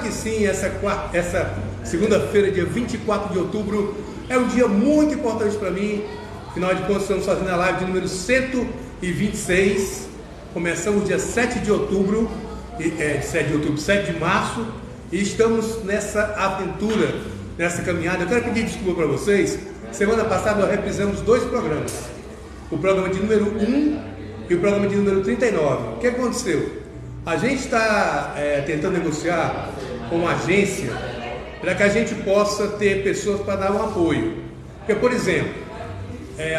que sim, essa segunda-feira, dia 24 de outubro, é um dia muito importante para mim. Afinal de contas, estamos fazendo a live de número 126. Começamos dia 7 de outubro, 7 de março, e estamos nessa aventura, nessa caminhada. Eu quero pedir desculpa para vocês. Semana passada nós reprisamos 2 programas. O programa de número 1 e o programa de número 39. O que aconteceu? A gente está tentando negociar com uma agência para que a gente possa ter pessoas para dar um apoio. Porque, por exemplo,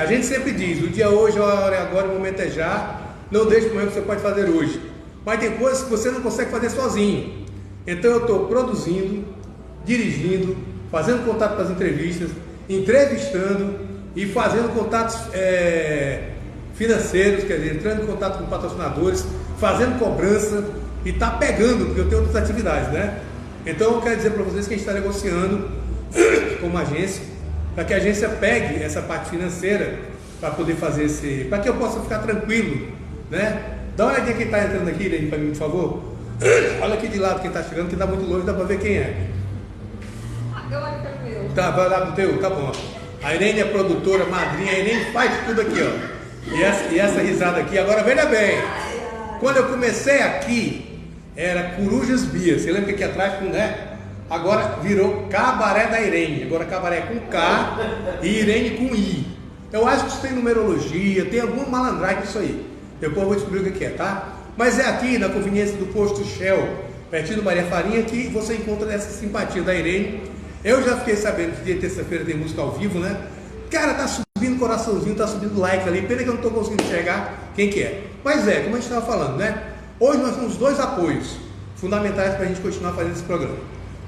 a gente sempre diz, o dia hoje, a hora é agora, o momento é já, não deixe para o que você pode fazer hoje. Mas tem coisas que você não consegue fazer sozinho. Então eu estou produzindo, dirigindo, fazendo contato com as entrevistas, entrevistando e fazendo contatos financeiros, quer dizer, entrando em contato com patrocinadores, fazendo cobrança e está pegando, porque eu tenho outras atividades, né? Então eu quero dizer para vocês que a gente está negociando com uma agência, para que a agência pegue essa parte financeira para poder fazer para que eu possa ficar tranquilo, né? Dá uma olhadinha quem está entrando aqui, Irene, para mim, por favor. Olha aqui de lado quem está chegando, que está muito longe, dá para ver quem é. Eu olho para o meu. Tá, vai lá pro teu, tá bom. A Irene é produtora, madrinha, a Irene faz tudo aqui, ó. E essa risada aqui, agora veja bem. Quando eu comecei aqui, era Corujas Bia. Você lembra que aqui atrás, né? Agora virou Cabaré da Irene. Agora Cabaré com K e Irene com I. Eu acho que isso tem numerologia, tem alguma malandragem nisso aí. Depois eu vou descobrir o que é, tá? Mas é aqui na conveniência do posto Shell, pertinho do Maria Farinha, que você encontra essa simpatia da Irene. Eu já fiquei sabendo que dia de terça-feira tem música ao vivo, né? Cara, tá subindo coraçãozinho, tá subindo like ali. Pena que eu não tô conseguindo enxergar quem que é. Mas como a gente estava falando, né? Hoje nós temos 2 apoios fundamentais para a gente continuar fazendo esse programa.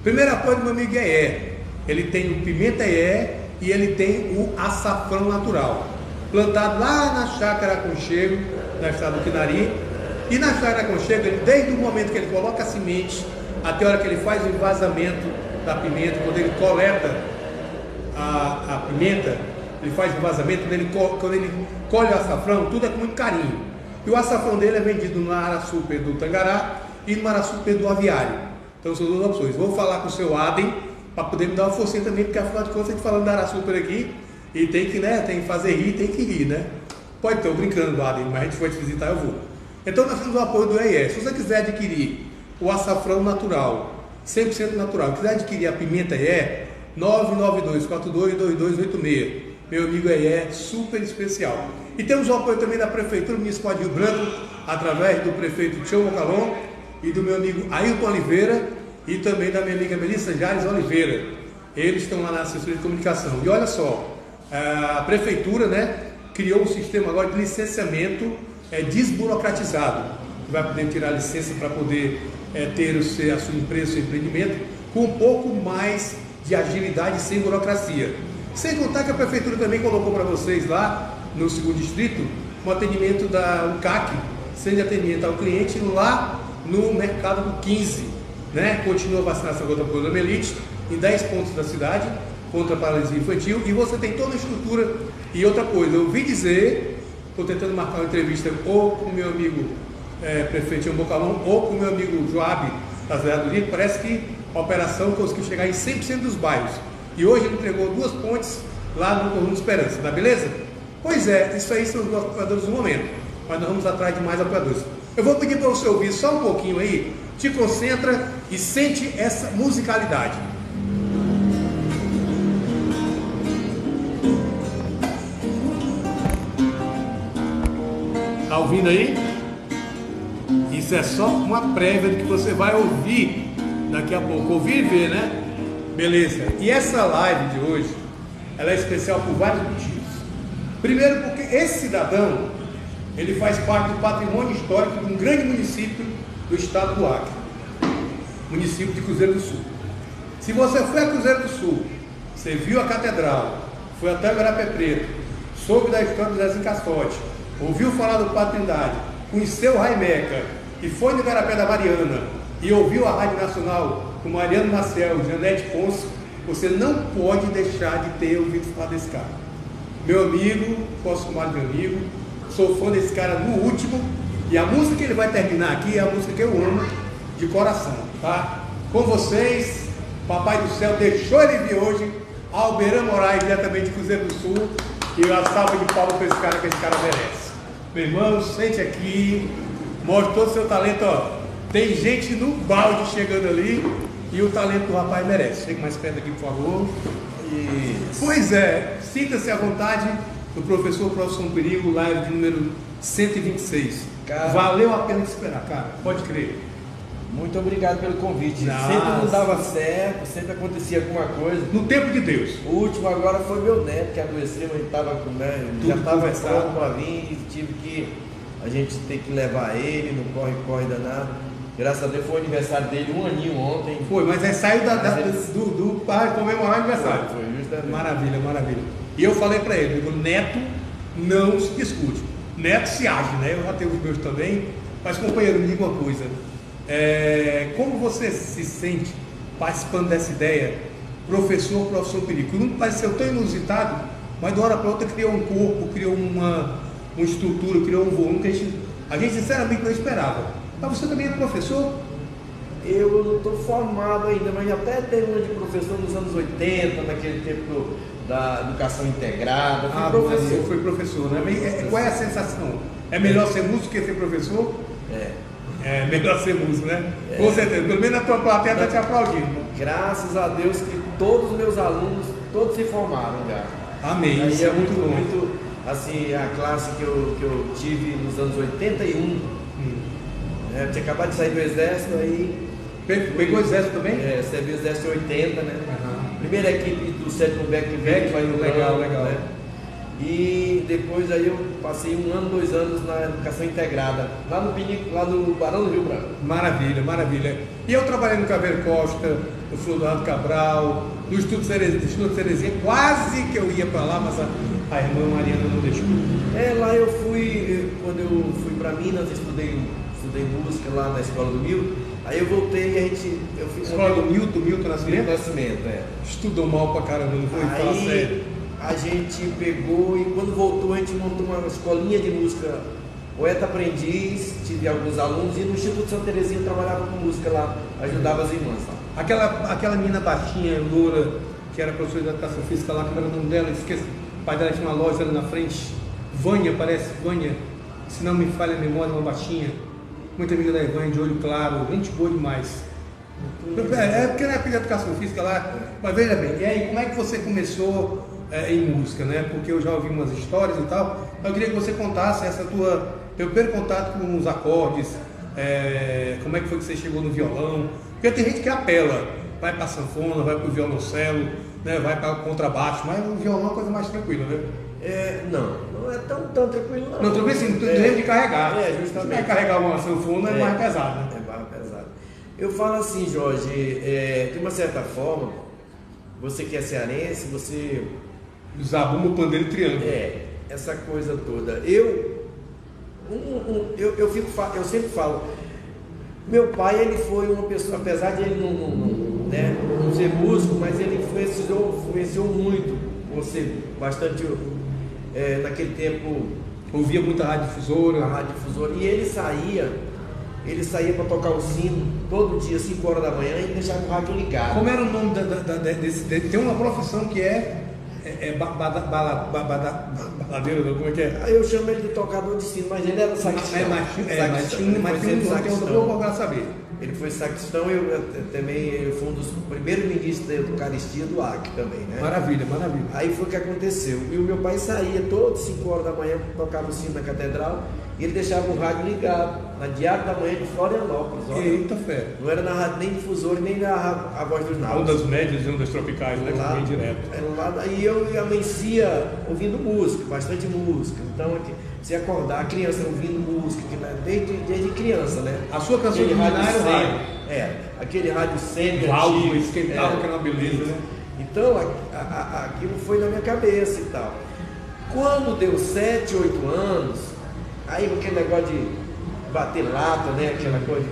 Primeiro apoio do meu amigo Ié. Ele tem o pimenta Ié e ele tem o açafrão natural, plantado lá na Chácara Aconchego, na estrada do Quinari. E na Chácara Aconchego, desde o momento que ele coloca a semente até a hora que ele faz o envasamento da pimenta, quando ele coleta a pimenta, ele faz o vazamento, quando ele colhe o açafrão, tudo é com muito carinho. E o açafrão dele é vendido no Ara Super do Tangará e no Ara Super do Aviário. Então são 2 opções. Vou falar com o seu Adem para poder me dar uma forcinha também, porque afinal de contas a gente falando da Ara Super aqui e tem que fazer rir, tem que rir, né? Pode estar brincando, Adem, mas a gente foi te visitar, eu vou. Então nós temos o apoio do EIS. Se você quiser adquirir o açafrão natural, 100% natural, quiser adquirir a pimenta EE, 992422286. Meu amigo EE, super especial. E temos o apoio também da Prefeitura Municipal de Rio Branco, através do prefeito Tião Mocalon e do meu amigo Ailton Oliveira e também da minha amiga Melissa Jales Oliveira. Eles estão lá na assessoria de comunicação. E olha só, a Prefeitura, né, criou um sistema agora de licenciamento desburocratizado. Você vai poder tirar licença para poder ter a sua empresa, o seu empreendimento, com um pouco mais de agilidade sem burocracia. Sem contar que a Prefeitura também colocou para vocês lá no 2º Distrito um atendimento da UCAC, sendo atendimento ao cliente lá no mercado do 15, né? Continua a vacinação contra a poliomielite em 10 pontos da cidade, contra a paralisia infantil, e você tem toda a estrutura. E outra coisa, eu ouvi dizer, estou tentando marcar uma entrevista ou com o meu amigo prefeito Tião Bocalão ou com o meu amigo Joab da Cidade do Rio, parece que a operação conseguiu chegar em 100% dos bairros. E hoje ele entregou 2 pontes lá no Conjunto Esperança, tá beleza? Pois é, isso aí são os nossos apoiadores do momento, mas nós vamos atrás de mais apoiadores. Eu vou pedir para você ouvir só um pouquinho aí, te concentra e sente essa musicalidade. Tá ouvindo aí? Isso é só uma prévia do que você vai ouvir daqui a pouco. Ouvir e ver, né? Beleza. E essa live de hoje, ela é especial por vários motivos. Primeiro porque esse cidadão, ele faz parte do patrimônio histórico de um grande município do estado do Acre. Município de Cruzeiro do Sul. Se você foi a Cruzeiro do Sul, você viu a catedral, foi até o Igarapé Preto, soube da história do Zezinho Cassote, ouviu falar do Padre Trindade, conheceu o Raimeca e foi no Igarapé da Mariana e ouviu a Rádio Nacional com Mariano Marcel, Janete Ponce, você não pode deixar de ter ouvido falar desse cara. Meu amigo, posso chamar de amigo, sou fã desse cara no último, e a música que ele vai terminar aqui é a música que eu amo de coração, tá? Com vocês, Papai do Céu deixou ele vir hoje, Alberan Moraes, diretamente de Cruzeiro do Sul, e uma salva de palmas para esse cara que esse cara merece. Meu irmão, sente aqui, mostre todo o seu talento, ó. Tem gente no balde chegando ali e o talento do rapaz merece. Chega mais perto aqui, por favor. Isso. Pois é, sinta-se à vontade do professor Profissão Perigo, live de número 126. Cara, valeu a pena te esperar, cara, pode crer. Muito obrigado pelo convite. Nossa. Sempre não dava certo, sempre acontecia alguma coisa. No tempo de Deus. O último agora foi meu neto que adoeceu, ele estava com, né, já Tudo estava conversado. pronto para vir e tive que a gente ter que levar ele no corre-corre danado. Graças a Deus foi o aniversário dele, um aninho ontem. Foi, mas aí saiu Mas do para comemorar o aniversário. Foi justamente. Maravilha, maravilha. E eu falei para ele, digo, neto não se discute. Neto se age, né? Eu já tenho os meus também. Mas, companheiro, me diga uma coisa. Como você se sente participando dessa ideia, profissão perigo? Não pareceu tão inusitado, mas de uma hora para outra criou um corpo, criou uma estrutura, criou um volume que a gente sinceramente não esperava. Mas você também é professor? Eu não estou formado ainda, mas até teve uma de professor nos anos 80, naquele tempo da educação integrada. Fui professor. Mas foi professor, né? Qual é a sensação? É melhor ser músico que ser professor? É melhor ser músico, né? Com certeza. Pelo menos a tua plateia está te aplaudindo. Graças a Deus que todos os meus alunos, todos se formaram já. Amém. Aí Isso é muito bom. muito, assim, a classe que eu tive nos anos 81, né? Eu tinha acabado de sair do exército, aí... Pegou o exército também? Servi o exército em 80, né? Aham. Primeira equipe do 7º BEC que veio, vai no legal, campo, legal. né? E depois aí eu passei 1 ano, 2 anos na educação integrada, lá no Barão do Rio Branco. Maravilha, maravilha. E eu trabalhei no Caveiro Costa, no Flodado Cabral, no Estudo Cerezinha, quase que eu ia para lá, mas a irmã Mariana não deixou. Lá eu fui, quando eu fui para Minas, estudei música lá na Escola do Milton, aí eu voltei e eu fiz Escola do Milton Nascimento? Nascimento, Estudou mal pra caramba, não foi? Fala sério. Aí a gente pegou e quando voltou a gente montou uma escolinha de música, poeta aprendiz, tive alguns alunos e no Instituto Santa Terezinha eu trabalhava com música lá, ajudava as irmãs lá. Aquela menina baixinha, loura, que era professora de educação física lá, que era o nome dela, esqueci. O pai dela tinha uma loja ali na frente, Vânia, se não me falha a memória, uma baixinha, muito amiga da Ivânia, de olho claro, gente boa demais. Porque na época de educação física lá, mas veja bem, e aí, como é que você começou em música, né? Porque eu já ouvi umas histórias e tal, eu queria que você contasse teu primeiro contato com os acordes, como é que foi que você chegou no violão, porque tem gente que apela, vai para sanfona, vai para o violoncelo, né? Vai para o contrabaixo, mas o violão é uma coisa mais tranquila, né? Não é tão tranquilo não. Não, tranquilo assim, tem de carregar. Justamente. Se vai carregar uma sanfona é mais pesado, né? É mais pesado. Eu falo assim, Jorge, de uma certa forma, você que é cearense, você... Zabumba, pandeiro e triângulo. Essa coisa toda. Eu sempre falo, meu pai, ele foi uma pessoa, apesar de ele não ser músico, mas ele influenciou muito, você bastante, naquele tempo... Ouvia muita radiodifusora. A radiodifusora, e ele saía para tocar o sino todo dia, 5 horas da manhã, e deixava o rádio ligado. Como era o nome desse? Tem uma profissão que baladeiro, como é que é? Eu chamo ele de tocador de sino, mas ele era sacristão. Mas tinha um pouco para saber. Ele foi sacristão, eu fui um dos primeiros ministros da Eucaristia do Acre também, né? Maravilha, maravilha. Aí foi o que aconteceu. E o meu pai saía todas 5 horas da manhã, tocava o sino na catedral, e ele deixava o rádio ligado, na Diário da Manhã de Florianópolis. Olha. Eita fé. Não era na rádio nem difusora, nem a voz dos náuticos. Ondas médias e ondas tropicais, né? Lá, Que vem direto. Era lá, e eu amanhecia ouvindo música, bastante música. Então, se acordar, a criança ouvindo música, desde criança, né? A sua canção de rádio rádio rádio. Aquele rádio sempre Válvula, esquentava, que era uma beleza, né? Então, aquilo foi na minha cabeça e tal. Quando deu 7, 8 anos, aí aquele negócio de bater lata, né? Aquela coisa.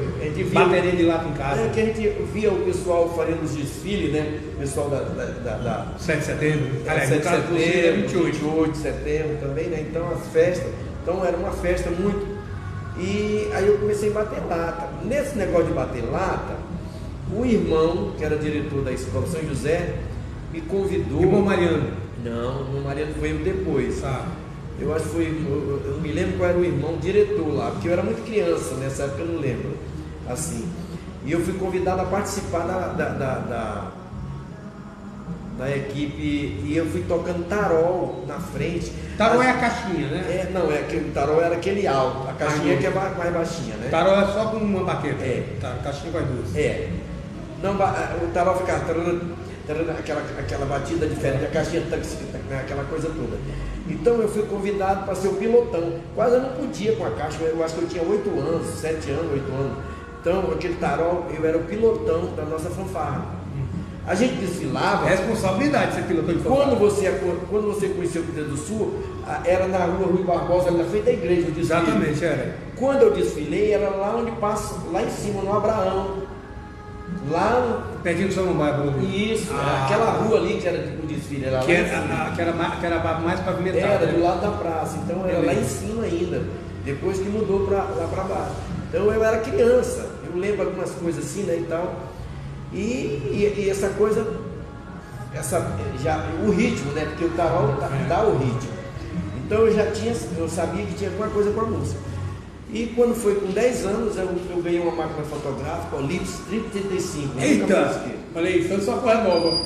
Bateria de lata em casa. Que a gente via o pessoal fazendo os desfiles, né? O pessoal da 7 de setembro. 7 de setembro, 28. 28 de setembro também, né? Então as festas. Então era uma festa muito. E aí eu comecei a bater lata. Nesse negócio de bater lata, o irmão, que era diretor da escola São José, me convidou. Irmão Mariano. Não, o Mariano veio depois. Tá. Eu acho que foi, eu não me lembro qual era o irmão diretor lá, porque eu era muito criança, nessa época eu não lembro, assim. E eu fui convidado a participar da equipe, e eu fui tocando tarol na frente. Tarol é a caixinha, né? Não, o tarol era aquele alto, a caixinha que é mais baixinha, né? Tarol é só com uma baqueta. Tá, a caixinha com as duas. Não, o tarol ficava aquela batida diferente, a caixinha, aquela coisa toda. Então eu fui convidado para ser o pilotão. Quase eu não podia com a caixa, eu acho que eu tinha 8 anos, 7 anos, 8 anos. Então aquele tarol, eu era o pilotão da nossa fanfarra. A gente desfilava. Responsabilidade ser pilotão de fanfarra. Quando você conheceu o Rio Grande do Sul, era na rua Rui Barbosa, na frente da igreja. Exatamente, era. Quando eu desfilei, era lá onde passa, lá em cima, no Abraão. Lá pertinho do São Lombardo. Isso, aquela rua ali que era o desfile. Era que era mais pavimentada. Era do lado da praça, então era lá em cima ainda. Depois que mudou lá para baixo. Então eu era criança, eu lembro algumas coisas assim, né, e tal. E essa coisa, o ritmo, né, porque o tarol dá o ritmo. Então eu sabia que tinha alguma coisa com a música. E quando foi com 10 anos, eu ganhei uma máquina fotográfica, Olympus 3035. Eita! Falei, isso é só coisa nova.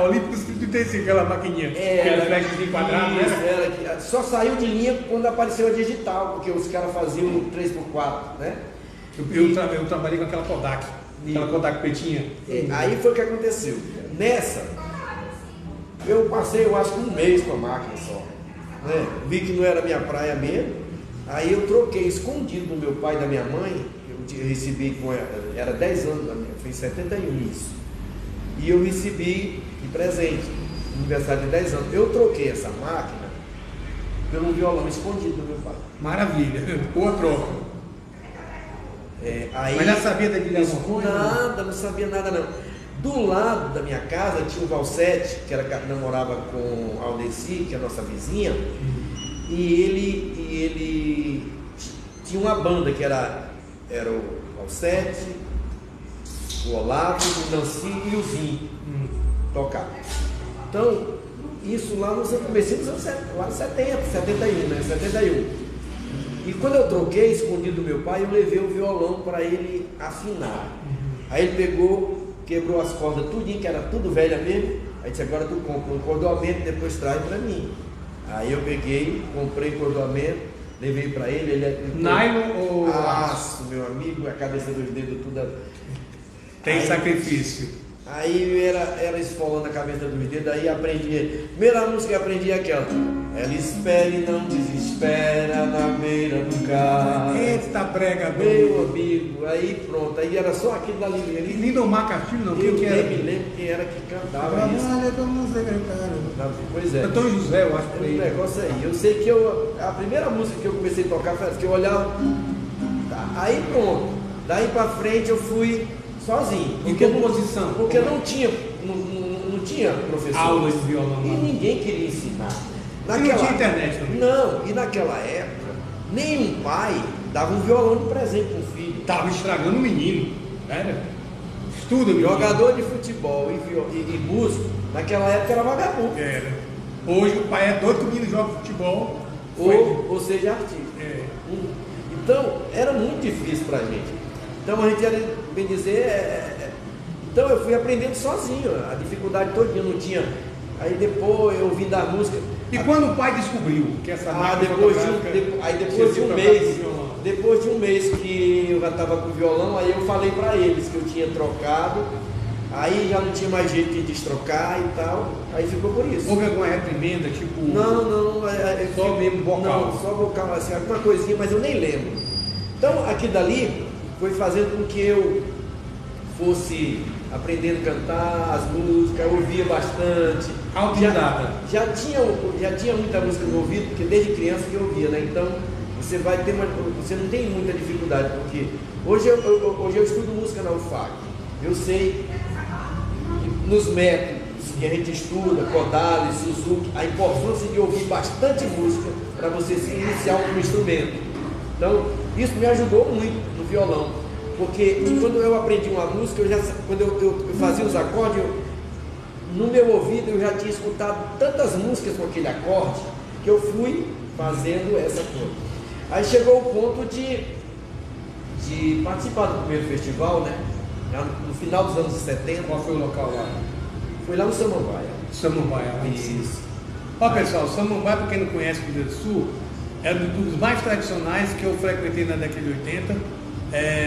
Olympus 3035, aquela maquininha. Aquela flashzinha quadrada, né? Só saiu de linha quando apareceu a digital, porque os caras faziam 3x4, né? Eu trabalhei com aquela Kodak. Aquela Kodak pretinha. Aí foi o que aconteceu. Nessa, eu passei, eu acho que um mês com a máquina só. Né? Vi que não era minha praia mesmo. Aí eu troquei escondido do meu pai e da minha mãe. Eu recebi, era 10 anos, foi em 71 isso. E eu recebi de presente, aniversário de 10 anos. Eu troquei essa máquina pelo violão escondido do meu pai. Maravilha, boa troca. Mas já sabia da guilha alguma coisa? Nada, não sabia nada não. Do lado da minha casa tinha o Valsete, que namorava com a Aldeci, que é a nossa vizinha. E ele tinha uma banda que era o Valsete, o Olavo, o Nancy e o Zinho tocar. Então, isso lá no começo dos anos 70, 71, né? 71. E quando eu troquei, escondido do meu pai, eu levei o violão para ele afinar. Aí ele pegou, quebrou as cordas tudinho, que era tudo velha mesmo. Aí disse, agora tu compra um cordoamento, depois traz para mim. Aí eu peguei, comprei cordoamento, levei para ele. Nylon ou aço, meu amigo, a cabeça dos dedos tudo. Tem sacrifício. Aí era esfolando a cabeça dos dedos, aí aprendi. Primeira música que aprendi é aquela. Ela espera e não desespera na beira do carro. Eita prega, meu amigo, aí pronto, aí era só aquilo dali. Lindomar Castilho, não? Eu nem me lembro quem era que cantava isso. Pois é. Antônio José, eu acho que foi. O negócio aí. Eu sei que a primeira música que eu comecei a tocar foi essa, que eu olhava. Tá, aí pronto. Daí pra frente eu fui sozinho. Em composição? Porque não tinha professor. Aulas de violão. E ninguém queria ensinar. Não tinha internet também. Não, e naquela época, nenhum pai dava um violão de presente para o filho. Estava estragando o menino. Era. Estuda, menino. Jogador de futebol e músico, naquela época era vagabundo. Era. Hoje o pai é doido que o menino joga futebol. Ou seja, artista. Então, era muito difícil para a gente. Então, a gente era, bem dizer, então eu fui aprendendo sozinho, a dificuldade todinha, não tinha. Aí depois eu ouvi da música. E quando o pai descobriu que essa máquina depois de um mês que eu já estava com o violão, aí eu falei para eles que eu tinha trocado, aí já não tinha mais jeito de destrocar e tal, aí ficou por isso. Houve alguma reprimenda, tipo... Não, só mesmo vocal? Não, só vocal, assim, alguma coisinha, mas eu nem lembro. Então, aqui dali foi fazendo com que eu fosse aprendendo a cantar as músicas, eu ouvia bastante. Autodidata. Já tinha muita música no ouvido, porque desde criança que eu ouvia, né? Então você não tem muita dificuldade, porque hoje eu estudo música na UFAC. Eu sei nos métodos que a gente estuda, Kodály, Suzuki, a importância de ouvir bastante música para você se iniciar um instrumento. Então, isso me ajudou muito no violão. Porque quando eu aprendi uma música, quando eu fazia os acordes, no meu ouvido eu já tinha escutado tantas músicas com aquele acorde, que eu fui fazendo essa coisa. Aí chegou o ponto de participar do primeiro festival, né? No final dos anos 70. Qual foi o local lá? Foi lá no Samambaia. Samambaia, lá em cima. Isso. Ó, pessoal, Samambaia, para quem não conhece o Rio Grande do Sul, é um dos mais tradicionais que eu frequentei na década de 80.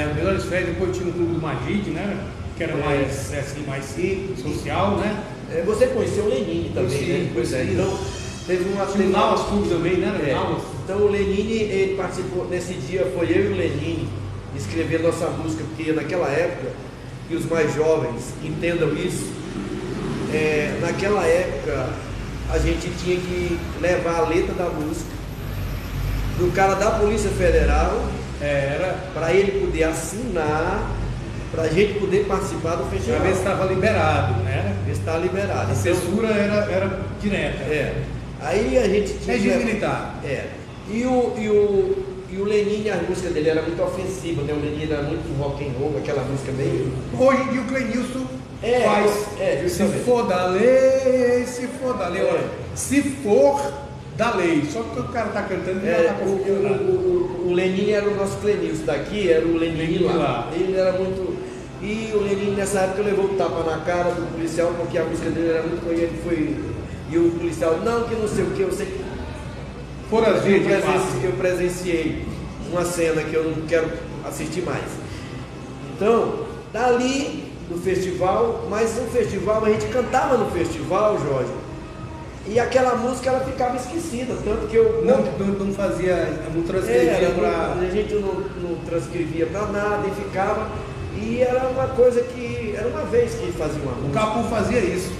As melhores férias, depois tinha o Clube do Magid, né? Que era mais, assim, mais social, né? Você conheceu o Lenine também, Conheci, né? Pois é. conheci. Então, teve uma... Tinha o Nauas Clube também, né? Nauas. Então o Lenine, ele participou, nesse dia foi eu e o Lenine escrever nossa música, porque naquela época, e os mais jovens entendam isso, naquela época a gente tinha que levar a letra da música do cara da Polícia Federal, para ele poder assinar, para a gente poder participar do festival. Para ver se estava liberado, né? Ver se estava liberado. A censura era direta. Aí a gente tinha... Regime militar. E o Lenine, a música dele era muito ofensiva, né? O Lenine era muito rock and roll, aquela música meio... Hoje em dia o Clenilson faz se justamente. for da lei, se for da lei. Olha, se for da lei. Só que o cara está cantando e já está confundindo nada. O Lenine era o nosso Clenilson daqui, era o Lenine lá. Ele era muito... E o Lenine nessa época levou um tapa na cara do policial, porque a música dele era muito... Ele foi... E o policial, não, que não sei o que, eu sei que... Eu presenciei uma cena que eu não quero assistir mais. Então, dali do festival, mas no festival, a gente cantava no festival, Jorge, e aquela música ela ficava esquecida, tanto que eu não fazia, não transcrevia para... A gente não transcrevia para nada e ficava, e era uma coisa que, era uma vez que fazia uma música. O Capu fazia isso.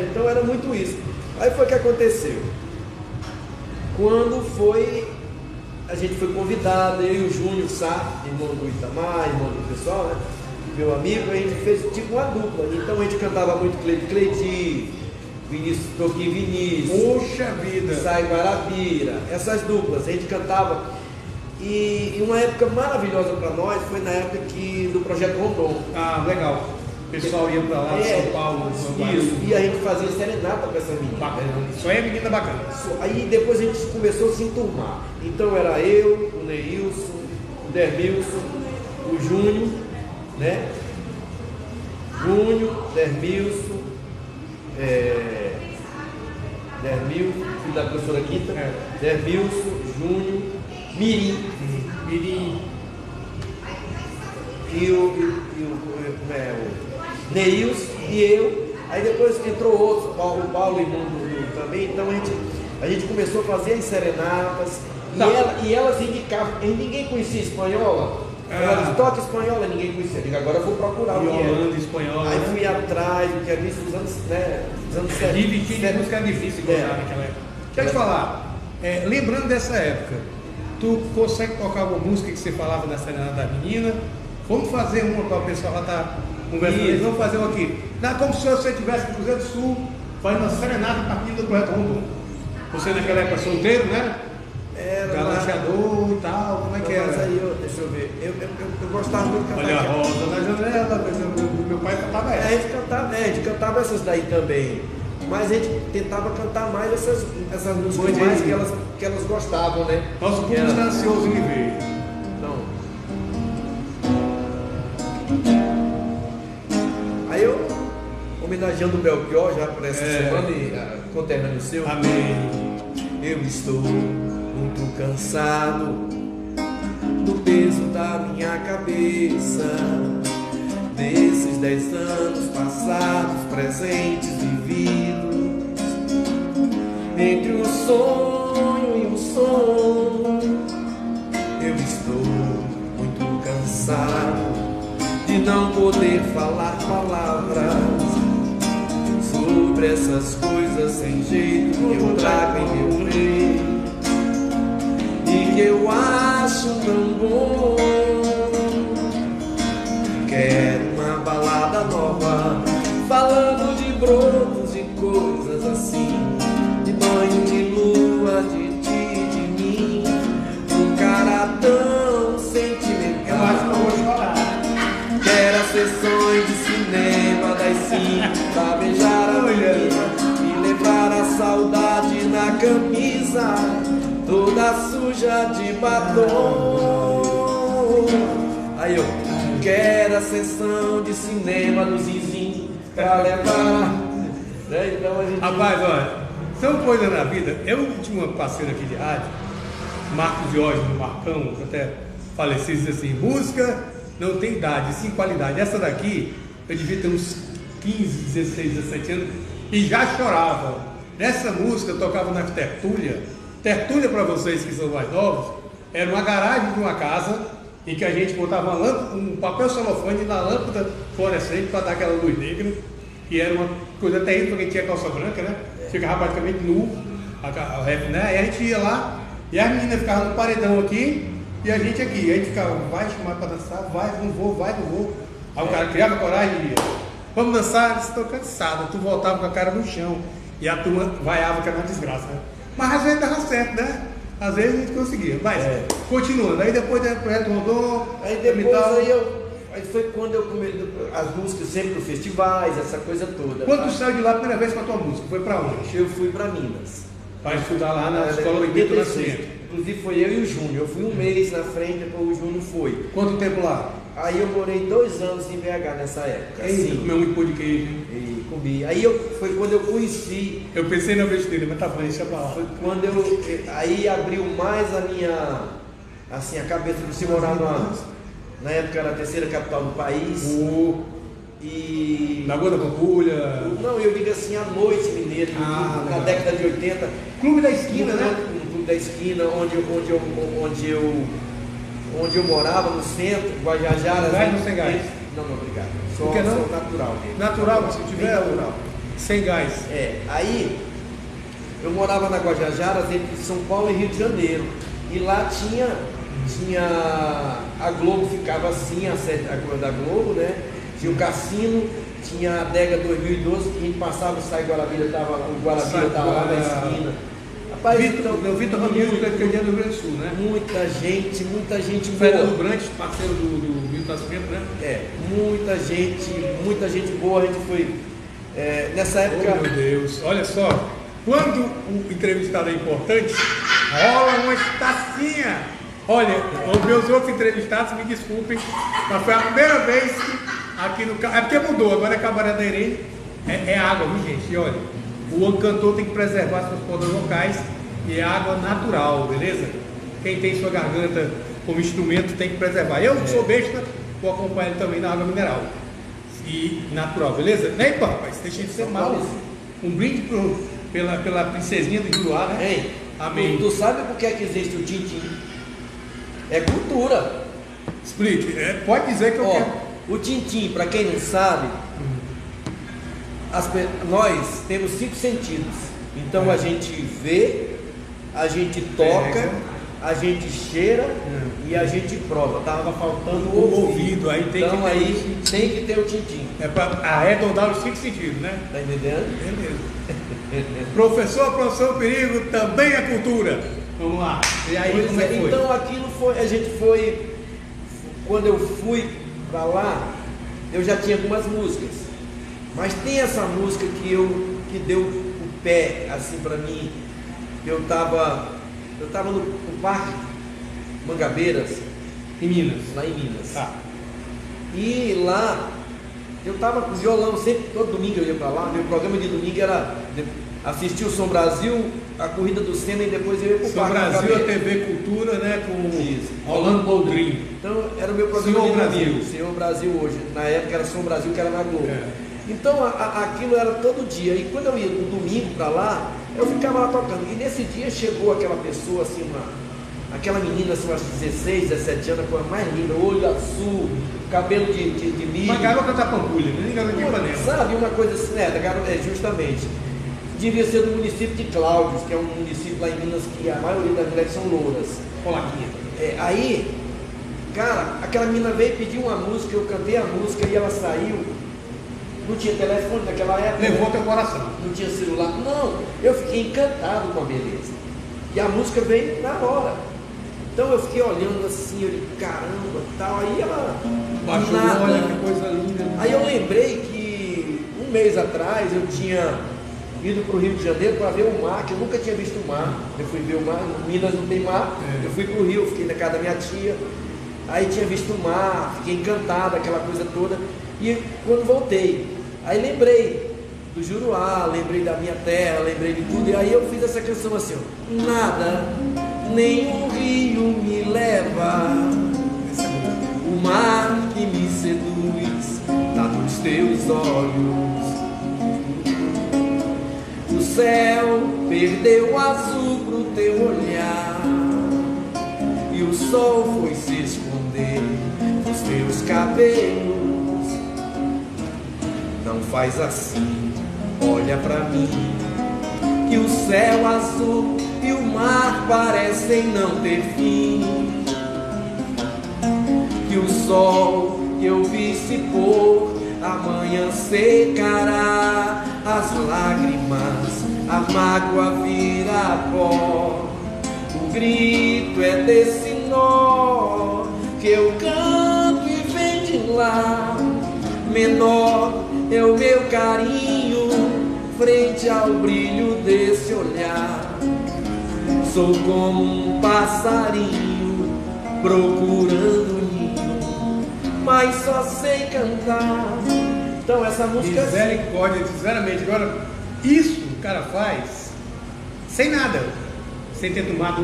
Então era muito isso. Aí foi o que aconteceu. Quando a gente foi convidado, eu e o Júnior Sá, irmão do Itamar, irmão do pessoal, né? Meu amigo, a gente fez tipo uma dupla. Então a gente cantava muito Cleidi, Vinícius Toquinho Vinícius, Poxa vida! Sai Guarabira, essas duplas, a gente cantava. E uma época maravilhosa para nós foi na época do Projeto Rondon. Ah, legal. O pessoal ia para lá, São Paulo, isso. E a gente fazia serenata para essa menina. Bacana. Isso aí é menina bacana. Aí depois a gente começou a se enturmar. Então era eu, o Neilson, o Dermilson, o Júnior, né? Júnior, Dermilson, filho da professora Quinta, Dermilson, Júnior, Mirim. E o Neilson e eu. Aí depois entrou outros, o Paulo e Mundo também. Então a gente começou a fazer as serenatas. E elas indicavam, e ninguém conhecia espanhola. Elas tocam espanhola, ninguém conhecia. Digo, agora eu vou procurar o que Holanda, espanhola. Aí fui atrás, porque havia os anos 70. De música era difícil gostar naquela época. Deixa eu te falar, lembrando dessa época, tu consegue tocar alguma música que você falava da serenata da menina? Vamos fazer uma para o pessoal lá estar conversando. Vamos fazer uma aqui. Como se você estivesse no Cruzeiro do Sul, fazendo uma serenata para a menina do Projeto Rondon. Você naquela época solteiro, né? Galanteador e tal, como é que era? Mas aí, deixa eu ver, eu gostava muito de cantar. Olha a rosa na janela, meu pai cantava essa. A gente cantava essas daí também, mas a gente tentava cantar mais essas músicas mais que elas gostavam, né? Nosso público está ansioso em ver. Então, aí eu, homenageando o Belchior já por essa semana e conterrâneo seu. Amém. Eu estou muito cansado do peso da minha cabeça, desses 10 anos passados, presentes, vividos, entre um sonho e um som. Eu estou muito cansado de não poder falar palavras sobre essas coisas sem jeito que eu trago em meu peito e que eu acho tão bom. Quero uma balada nova, falando de brotos e coisas assim, de banho de lua, de ti, de mim, um cara tão sentimental. Eu acho que eu vou chorar. vai sim, pra beijar a menina e levar a saudade na camisa, toda suja de batom. Aí eu quero a sessão de cinema do Zizinho pra levar. Né? Então a gente... Rapaz, olha, são coisas na vida. Eu tinha uma parceira aqui de rádio, Marcos Diógenes, Marcão, que até falecido, disse assim: música não tem idade, sim qualidade. Essa daqui, eu devia ter uns 15, 16, 17 anos e já chorava. Nessa música eu tocava na Tertúlia. Tertúlia, para vocês que são mais novos, era uma garagem de uma casa em que a gente botava uma lâmpada, um papel celofane na lâmpada fluorescente para dar aquela luz negra, que era uma coisa terrível, porque tinha calça branca, né? Ficava praticamente nu, né? Aí a gente ia lá e as meninas ficavam no paredão aqui e a gente aqui. Aí a gente ficava, vai chamar para dançar, vai, não vou. Aí o cara criava coragem e ia, vamos dançar, estou cansado. Tu voltava com a cara no chão e a turma vaiava que era uma desgraça, né? Mas às vezes dava certo, né? Às vezes a gente conseguia, mas continuando, aí depois do projeto rodou, aí depois aí foi quando eu comecei as músicas sempre nos festivais, essa coisa toda. Quando tu saiu de lá a primeira vez com a tua música, foi pra onde? Eu fui pra Minas. Para estudar lá na escola Benito Nascimento. Inclusive foi eu e o Júnior. Eu fui um mês na frente, depois o Júnior foi. Quanto tempo lá? Aí eu morei 2 anos em BH nessa época. Assim, comeu muito pão de queijo, hein? E comi. Aí foi quando eu conheci. Eu pensei na besteira, mas tá bom, deixa pra lá. Foi quando aí abriu mais a minha, assim, a cabeça de se morar na época era a terceira capital do país. E Lagoa da Pampulha. Não, eu digo assim, a noite mineira, na década de 80. Clube da Esquina, né? No Clube da Esquina, onde eu morava, no centro, Guajajara. Gás ou sem gás? Não, obrigado. Só natural mesmo. Natural, se tiver natural. Sem gás. Aí eu morava na Guajajara, entre São Paulo e Rio de Janeiro. E lá tinha a Globo, ficava assim, a sede da Globo, né? Tinha o Cassino, tinha a Adega 2012, que a gente passava, o Guarabira estava lá na esquina. Rapaz, Vitor Ramiro, que é do Rio Grande do Sul, né? Muita gente boa. Fernando Brantes, parceiro do Benito Nascimento, né? Muita gente boa. A gente foi nessa época. Oh, meu Deus, olha só, quando o entrevistado é importante, rola uma estacinha. Olha, os meus outros entrevistados, me desculpem, mas foi a primeira vez que aqui no... É porque mudou, agora é Cabaré da Irene, é água, viu, gente? E olha, o cantor tem que preservar suas cordas vocais e é água natural, beleza? Quem tem sua garganta como instrumento tem que preservar. Eu sou besta, vou acompanhar ele também na água mineral e natural, beleza? Né, rapaz? Deixa de ser mal. Um brinde pela princesinha do Juruá, né? Ei, amém. Tu sabe por que existe o Tintim? É cultura. Explique, pode dizer que eu quero. O Tintim, para quem não sabe, nós temos 5 sentidos. Então a gente vê, a gente toca, a gente cheira e a gente prova. Tava faltando o ouvido. Aí tem então que ter aí tem que ter o Tintim. É para arredondar os 5 sentidos, né? Tá entendendo? Beleza. Professor Perigo também é cultura. Vamos lá. E aí, como é que foi? Então aquilo foi, a gente foi, quando eu fui para lá, eu já tinha algumas músicas, mas tem essa música que deu o pé assim para mim. Eu tava no Parque Mangabeiras, em Minas, lá em Minas. Tá. E lá eu tava com violão, sempre, todo domingo eu ia para lá. Meu programa de domingo era assistir o Som Brasil, a corrida do Senna e depois eu ia pro Som Brasil, a TV Cultura, né? Com Rolando Boldrin. Então era o meu programa Senhor de Brasil. domingo, Senhor Brasil hoje. Na época era Som Brasil, que era na Globo. Então aquilo era todo dia. E quando eu ia no domingo para lá, eu ficava lá tocando. E nesse dia chegou aquela pessoa assim, aquela menina assim, umas 16, 17 anos, com a mais linda, olho azul, cabelo de milho. Uma garota da Pampulha, nem garota de Ipanema. Sabe, uma coisa assim, justamente. Devia ser do município de Cláudios, que é um município lá em Minas que a maioria das mulheres são louras. Polaquinha. Aí, cara, aquela menina veio pedir uma música, eu cantei a música e ela saiu. Não tinha telefone naquela época. Levou teu coração. Não tinha celular. Não, eu fiquei encantado com a beleza. E a música veio na hora. Então eu fiquei olhando assim, eu disse, caramba, tal. Aí ela. Baixou, olha que coisa linda. Aí eu lembrei que mês atrás eu tinha ido para o Rio de Janeiro para ver o mar, que eu nunca tinha visto o mar. Eu fui ver o mar, em Minas não tem mar, eu fui para o Rio, fiquei na casa da minha tia, aí tinha visto o mar, fiquei encantado, aquela coisa toda, e quando voltei, aí lembrei do Juruá, lembrei da minha terra, lembrei de tudo, e aí eu fiz essa canção assim, ó, nada, nem o rio me leva, o mar que me seduz, tá nos teus olhos. O céu perdeu o azul pro teu olhar, e o sol foi se esconder nos teus cabelos. Não faz assim, olha pra mim, que o céu azul e o mar parecem não ter fim, que o sol que eu vi se pôr amanhã secará as lágrimas, a mágoa vira pó. O grito é desse nó que eu canto e vem de lá. Menor é o meu carinho frente ao brilho desse olhar. Sou como um passarinho procurando ninho, mas só sei cantar. Então essa música... Misericórdia, sinceramente. Agora, isso o cara faz sem nada, sem ter tomado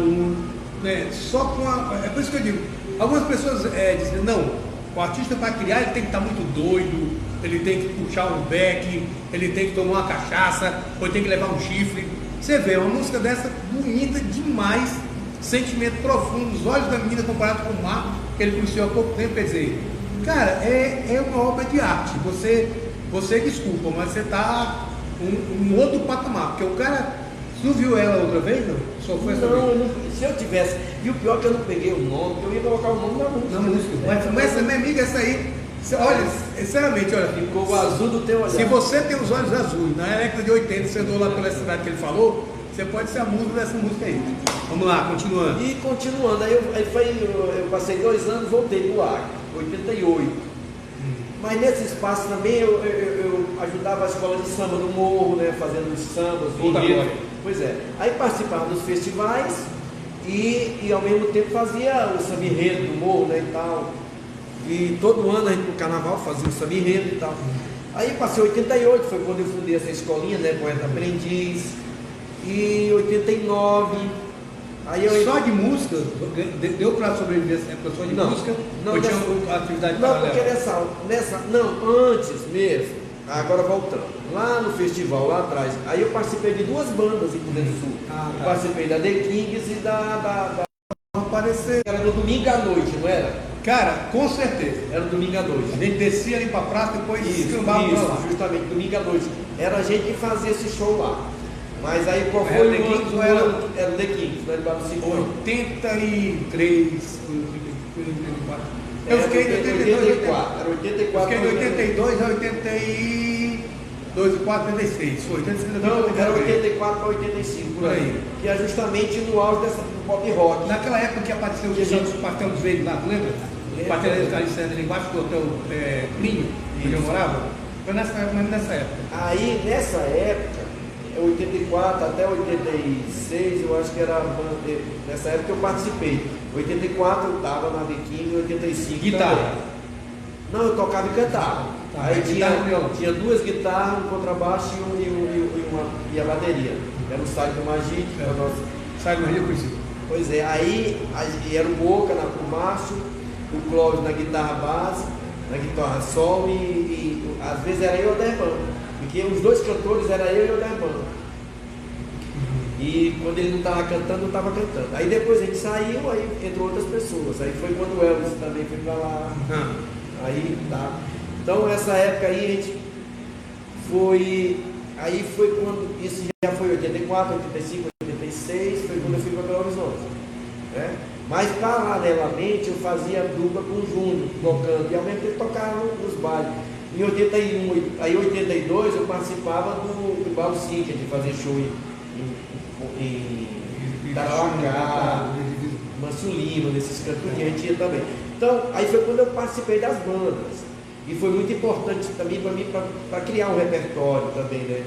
né, só com a... É por isso que eu digo, algumas pessoas dizem, não, o artista para criar ele tem que estar muito doido, ele tem que puxar um beck, ele tem que tomar uma cachaça, ou ele tem que levar um chifre. Você vê, uma música dessa bonita demais, sentimento profundo, os olhos da menina comparado com o mar, que ele conheceu há pouco tempo, quer dizer, cara, é uma obra de arte. Você desculpa, mas você está um outro patamar, porque o cara, você não viu ela outra vez, não? Só foi essa vez? Não, se eu tivesse, e o pior é que eu não peguei o nome, eu ia colocar o nome da música. Na música. Mas essa minha amiga, essa aí, olha, sinceramente, olha, ficou o azul do teu olhar. Se você tem os olhos azuis, na década de 80, você andou lá pela cidade que ele falou, você pode ser a música dessa música aí. Vamos lá, continuando. E continuando, eu passei 2 anos, voltei do Acre, 88. Mas nesse espaço também eu ajudava a escola de samba do Morro, né, fazendo os sambas, enredos. Pois é. Aí participava dos festivais e ao mesmo tempo fazia o samba enredo do Morro, né, e tal. E todo ano a gente no carnaval fazia o samba enredo e tal. Aí passei 88, foi quando eu fundei essa escolinha, né, Poeta Aprendiz. E 89. Aí eu... Só de música? Deu para sobreviver essa época só de música? Não, ou tinha atividade não, paralela? porque não, antes mesmo, agora voltando, lá no festival, lá atrás, aí eu participei de 2 bandas em Rio Grande do Sul. Eu participei da The Kings e da aparecer. Era no domingo à noite, não era? Cara, com certeza. Era domingo à noite. A gente descia ali pra praça, depois Isso, justamente, domingo à noite. Era a gente que fazia esse show lá. Mas aí qual foi o Kings, ano? Era o The Kings, não era do 83, 84. Eu fiquei de 84. Era 84. Fiquei de 82 a 82, 4, 86. Foi 86. Não, era 84 para 85, por aí. Que é justamente no auge do pop rock. Naquela época que apareceu o Santos Pastel dos Verdes lá, tu lembra? O pastel dos Calicentes ali embaixo do hotel Plinio, onde eu morava. Foi nessa época. Aí, nessa época, 84 até 86, eu acho que era nessa época que eu participei. 84 eu estava na Biquíni, 85 guitarra. Também. Não, eu tocava e cantava. Aí tinha 2 guitarras, um contrabaixo e a bateria. Era o Sai do Magic. Sai do Magic eu conheci. Pois é, aí era o Boca o Márcio, o Clóvis na guitarra base, na guitarra solo e às vezes era eu e o Derban. Porque os 2 cantores eram eu e o Derban. E quando ele não estava cantando, eu estava cantando. Aí depois a gente saiu, aí entrou outras pessoas. Aí foi quando o Elvis também foi para lá. Aí tá. Então essa época aí a gente foi. Aí foi quando. Isso já foi 84, 85, 86, foi quando eu fui para Belo Horizonte. Né? Mas paralelamente eu fazia dupla com o Júnior, tocando, e ao mesmo tempo tocava nos bailes. Em 81, aí 82 eu participava do Bar Cíntia, de fazer show em Tarauacá, Márcio Lima, nesses cantos que a gente ia também. Então, aí foi quando eu participei das bandas. E foi muito importante também para mim, para criar um repertório também, né?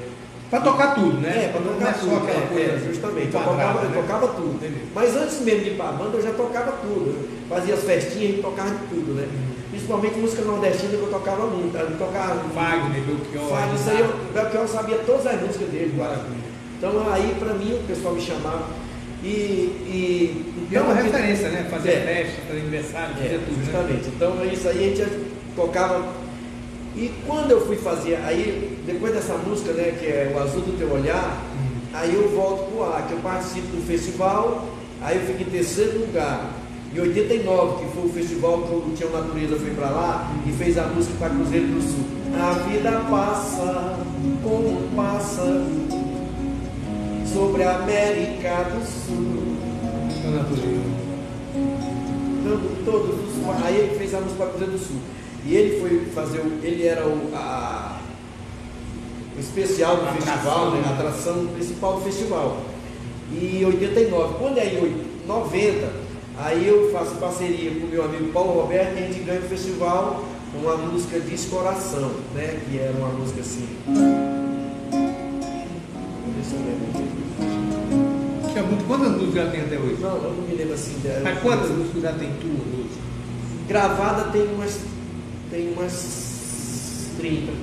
Para tocar tudo, né? Para não tocar é tudo, só aquela coisa. justamente. Quadrada, Eu tocava tudo. Entendi. Mas antes mesmo de ir para a banda, eu já tocava tudo. Eu fazia as festinhas e tocava de tudo, né? Principalmente música nordestina que eu tocava muito. Eu tocava Wagner, Belchior. Fagner, isso aí, o Belchior sabia todas as músicas dele. Então aí para mim o pessoal me chamava. E é uma referência, né? Fazer festa, fazer aniversário, fazer tudo. Justamente. Né? Então é isso aí, a gente já tocava. E quando eu fui fazer, aí depois dessa música, né, que é O Azul do Teu Olhar, aí eu volto pro ar, que eu participo do festival, aí eu fico em terceiro lugar. Em 89, que foi o festival que o Tião Natureza foi para lá e fez a música para Cruzeiro do Sul. A vida passa como passa sobre a América do Sul. Tião Natureza. Dando todos os. Aí ele fez a música para Cruzeiro do Sul. E ele foi fazer, ele era o especial do festival, né? A atração principal do festival. E em 89, quando é em 90, aí eu faço parceria com o meu amigo Paulo Roberto e a gente ganha o festival com uma música Diz Coração, né? Que era uma música assim. Deixa eu lembro. Que é muito. Quantas músicas já tem até hoje? Não, eu não me lembro assim dela. Mas quantas músicas já tem tu? Gravada tem umas 30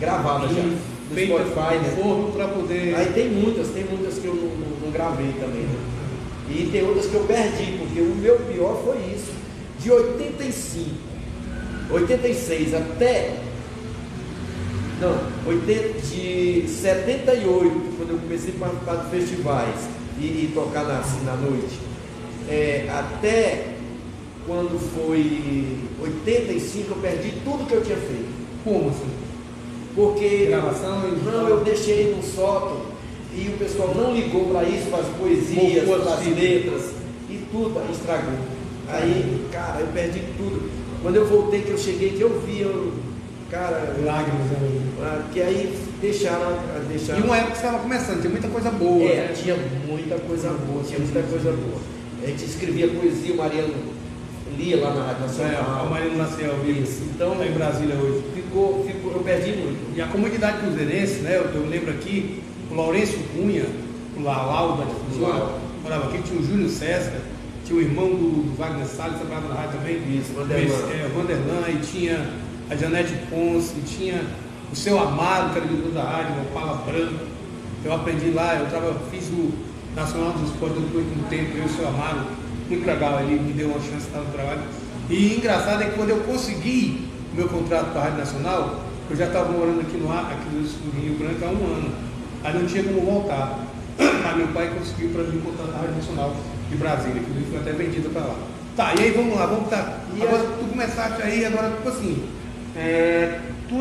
gravadas já no Spotify, né? Forno para poder. Aí tem muitas que eu não gravei também, né? E tem outras que eu perdi, porque o meu pior foi isso. De 86 até. Não, de 78, quando eu comecei a participar de festivais e tocar assim na noite, até quando foi 85, eu perdi tudo que eu tinha feito. Como assim? Porque gravação eu deixei no sótão e o pessoal não ligou para isso, para as poesias, para as letras e tudo, aí estragou. Aí, cara, eu perdi tudo. Quando eu voltei, que eu cheguei, que eu vi, cara, lágrimas, que aí deixaram. E uma época que você estava começando, tinha muita coisa boa. Né? Tinha muita coisa boa. A gente escrevia poesia, o Mariano lia lá na Rádio Nacional. O Mariano nasceu ao vivo. Então, em Brasília hoje. Eu perdi muito. E a comunidade cruzeirense, né? Eu lembro aqui, o Lourenço Cunha, o Lalau da difusora, morava aqui, tinha o Júlio César, tinha o irmão do Wagner Salles, trabalhava na rádio também. Isso, Vanderlan. E tinha a Janete Ponce, e tinha o seu Amado, que era diretor da rádio, o Pala Branco. Eu aprendi lá, fiz o Nacional dos Esportes depois de um tempo, eu e o seu Amado, muito legal, ele me deu uma chance de estar no trabalho. E engraçado é que quando eu consegui o meu contrato para a Rádio Nacional, eu já estava morando aqui no Rio Branco há 1 ano, aí não tinha como voltar. Aí meu pai conseguiu para mim contratar a Rádio Nacional de Brasília, que foi até vendida para lá. Tá, e aí vamos lá, agora tu começaste aí, agora tipo assim, tu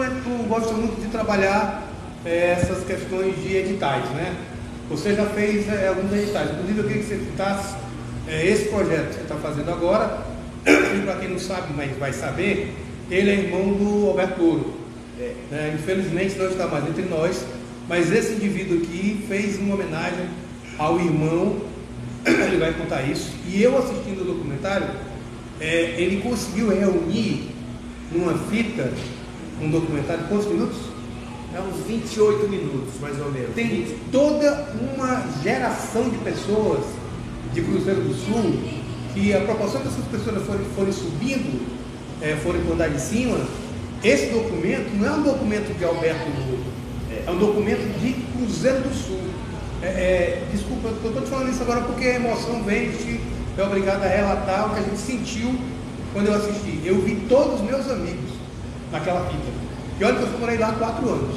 gosta muito de trabalhar essas questões de editais, né? Você já fez alguns editais, inclusive eu queria que você citasse esse projeto que você está fazendo agora, e para quem não sabe, mas vai saber, ele é irmão do Alberto Ouro. Infelizmente não está mais entre nós, mas esse indivíduo aqui fez uma homenagem ao irmão, ele vai contar isso, e eu assistindo o documentário, ele conseguiu reunir numa fita, um documentário, quantos minutos? Uns 28 minutos, mais ou menos. Tem toda uma geração de pessoas de Cruzeiro do Sul, que a proporção dessas pessoas forem subindo, forem por andar de cima, esse documento não é um documento de Alberto Ouro, é um documento de Cruzeiro do Sul. Desculpa, eu estou te falando isso agora porque a emoção vem, a gente é obrigado a relatar o que a gente sentiu quando eu assisti. Eu vi todos os meus amigos naquela fita. E olha que eu morei lá 4 anos.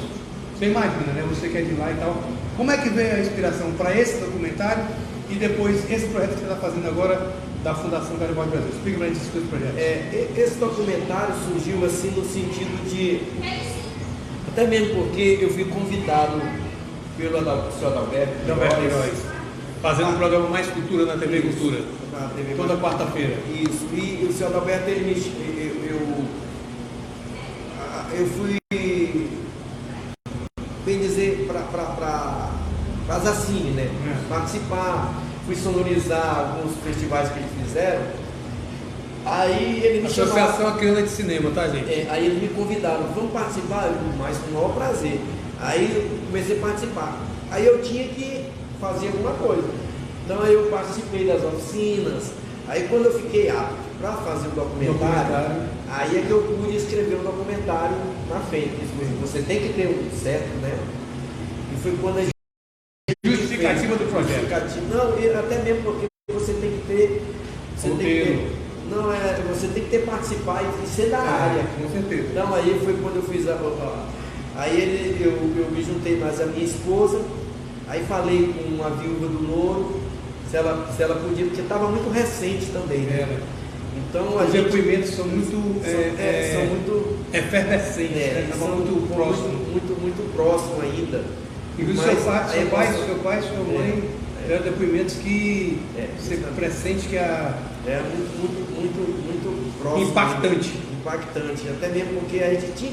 Você imagina, né? Você que é de lá e tal. Como é que veio a inspiração para esse documentário e depois esse projeto que você está fazendo agora da Fundação Garibaldi Brasil? Explica para a gente esses dois projetos. Esse documentário surgiu assim no sentido de... Até mesmo porque eu fui convidado pelo senhor Adalberto Queiroz, fazendo um programa Mais Cultura na TV Cultura. Na TV toda quarta-feira. Isso. E o senhor Adalberto, eu fui, bem dizer, para as Assine, né? Participar, fui sonorizar alguns festivais que eles fizeram. Aí ele me chamava. Associação Acreana de Cinema, tá, gente? Aí eles me convidaram, vamos participar? Eu, mas com o maior prazer. Aí eu comecei a participar. Aí eu tinha que fazer alguma coisa. Então aí eu participei das oficinas. Aí quando eu fiquei apto para fazer o documentário, aí é que eu pude escrever um documentário na frente. Você tem que ter um certo, né? E foi quando a gente Justificativa do projeto. Não, até mesmo porque você tem que ter. Você tem que ter, não, você tem que ter participar e ser da área. Com certeza. Então aí foi quando eu fiz aí eu me juntei mais a minha esposa, aí falei com a viúva do Louro, se ela podia, porque estava muito recente também, né? Então os depoimentos são muito são muito efervescentes, são muito próximos. Muito próximo ainda. Inclusive seu pai e sua mãe deram depoimentos que você pressente que muito próximo. Impactante, até mesmo porque a gente tinha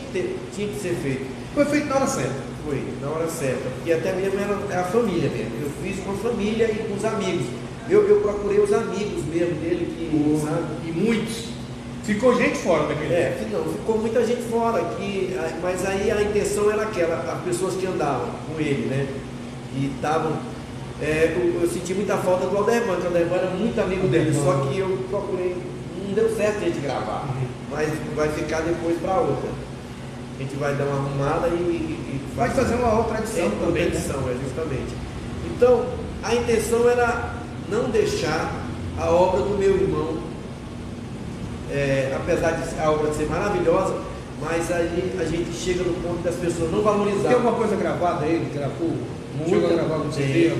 que ser feito. Foi feito na hora certa. Foi, na hora certa. Porque até mesmo era a família mesmo. Eu fiz com a família e com os amigos. Eu procurei os amigos mesmo dele, sabe? E muitos. Ficou gente fora daquele não, ficou muita gente fora, mas aí a intenção era aquela, as pessoas que andavam com ele, né? E estavam. Eu senti muita falta do Alderman, porque o Alderman era muito amigo dele, só que eu procurei, não deu certo a gente gravar, mas vai ficar depois para outra. A gente vai dar uma arrumada e vai fazer uma outra edição também. Edição, justamente. Então, a intenção era não deixar a obra do meu irmão, apesar de a obra ser maravilhosa, mas aí a gente chega no ponto das pessoas não valorizar. Tem alguma coisa gravada aí? Gravou? Chegou a gravar algum CD?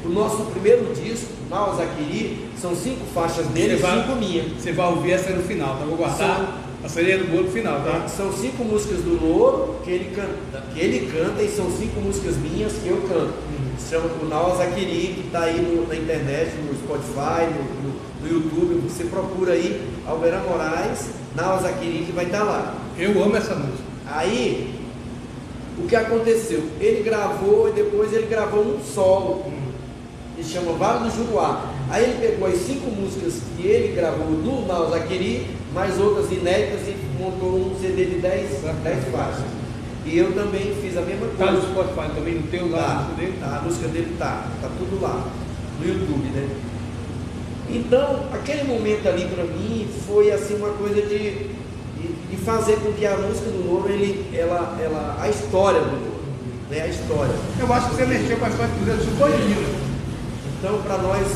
O nosso primeiro disco, Naus Aquiri, são 5 faixas dele e 5 minhas. Você vai ouvir essa no final, tá? Vou guardar a cereja do bolo final, tá? São 5 músicas do Louro que ele canta e são 5 músicas minhas que eu canto. Se chama o Naus Aquiri, que está aí na internet, no Spotify, no YouTube. Você procura aí Alberã Moraes, Naus Aquiri, que vai estar lá. Eu amo essa música. Aí, o que aconteceu? Ele gravou e depois ele gravou um solo, que chama Vale do Juruá. Aí ele pegou as 5 músicas que ele gravou no Naus Aquiri, mais outras inéditas, e montou um CD de 10 faixas. E eu também fiz a mesma coisa. Tá no Spotify também, no teu lá, no dele? A música dele tá tudo lá, no YouTube, né? Então, aquele momento ali para mim foi assim uma coisa de fazer com que a música do Louro, a história do Louro, né? A história. Eu acho que você mexeu com a história do Cruzeiro foi linda. Então, para nós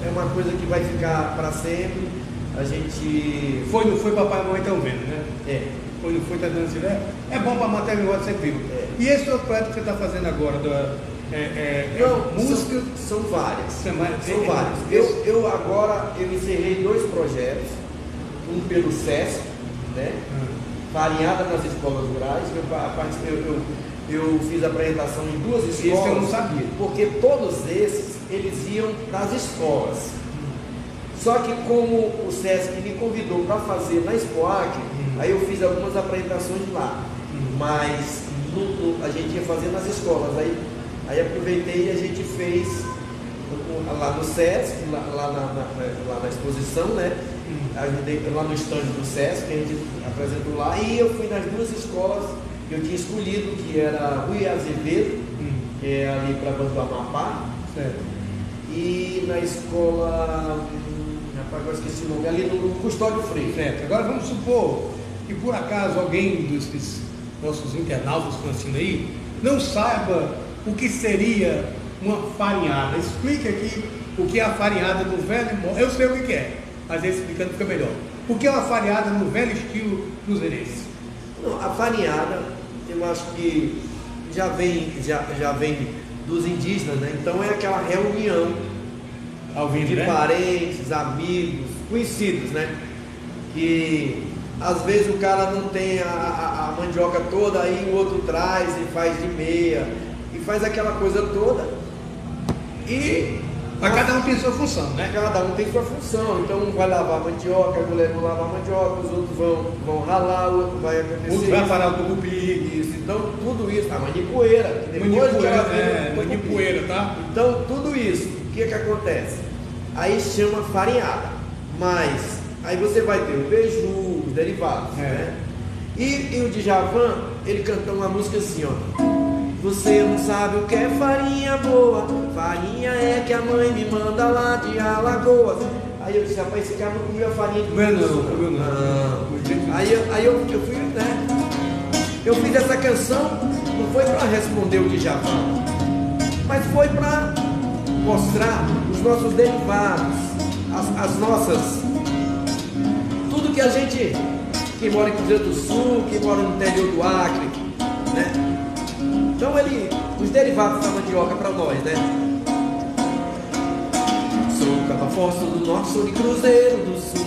é uma coisa que vai ficar para sempre. A gente não foi papai e mamãe estão vendo, né? Foi, não foi, tá dando assim, né? É bom para manter a memória sempre viva. E esse outro projeto que você está fazendo agora, música? São várias. São várias. Eu agora encerrei 2 projetos, um pelo SESC, né? Farinhada nas escolas rurais. Eu fiz apresentação em 2 escolas. Isso eu não sabia. Porque todos esses, eles iam para as escolas. Só que como o SESC me convidou para fazer na Expoac, aí eu fiz algumas apresentações lá. Mas a gente ia fazer nas escolas. Aí aproveitei e a gente fez lá no SESC, lá na exposição, né? Lá no estande do SESC, que a gente apresentou lá. E eu fui nas 2 escolas que eu tinha escolhido, que era Rui Azevedo, que é ali para Banco do Amapá. Certo. E na escola, agora esqueci o nome, ali no Custódio Freire. Certo. Agora vamos supor que por acaso alguém dos nossos internautas que estão assistindo aí não saiba o que seria uma farinhada. Explique aqui o que é a farinhada no velho modo. Eu sei o que é, mas explicando fica melhor. O que é uma farinhada no velho estilo cruzeirense? Não, a farinhada, eu acho que já vem dos indígenas, né? Então é aquela reunião de parentes, amigos, conhecidos, né? Que às vezes o cara não tem a mandioca toda, aí o outro traz e faz de meia, e faz aquela coisa toda. Mas cada um tem sua função, né? Cada um tem sua função. Então um vai lavar a mandioca, a mulher vai lavar a mandioca, os outros vão ralar, o outro vai acontecer. Outro vai parar o tucupi. Isso. Então tudo isso, a manipoeira. Manipoeira, tá? Então tudo isso, o que acontece? Aí chama farinhada. Mas Aí você vai ter o beiju, os derivados, né? E o Djavan, ele cantou uma música assim, ó. Você não sabe o que é farinha boa, farinha é que a mãe me manda lá de Alagoas. Aí eu disse, rapaz, esse cara não comeu a farinha de não. Aí eu fui, né? Eu fiz essa canção, não foi para responder o Djavan, mas foi para mostrar os nossos derivados, as nossas, tudo que a gente, que mora em Cruzeiro do Sul, que mora no interior do Acre, né? Então os derivados da mandioca para nós, né? Sou Cabo sou do Norte, sou de Cruzeiro do Sul.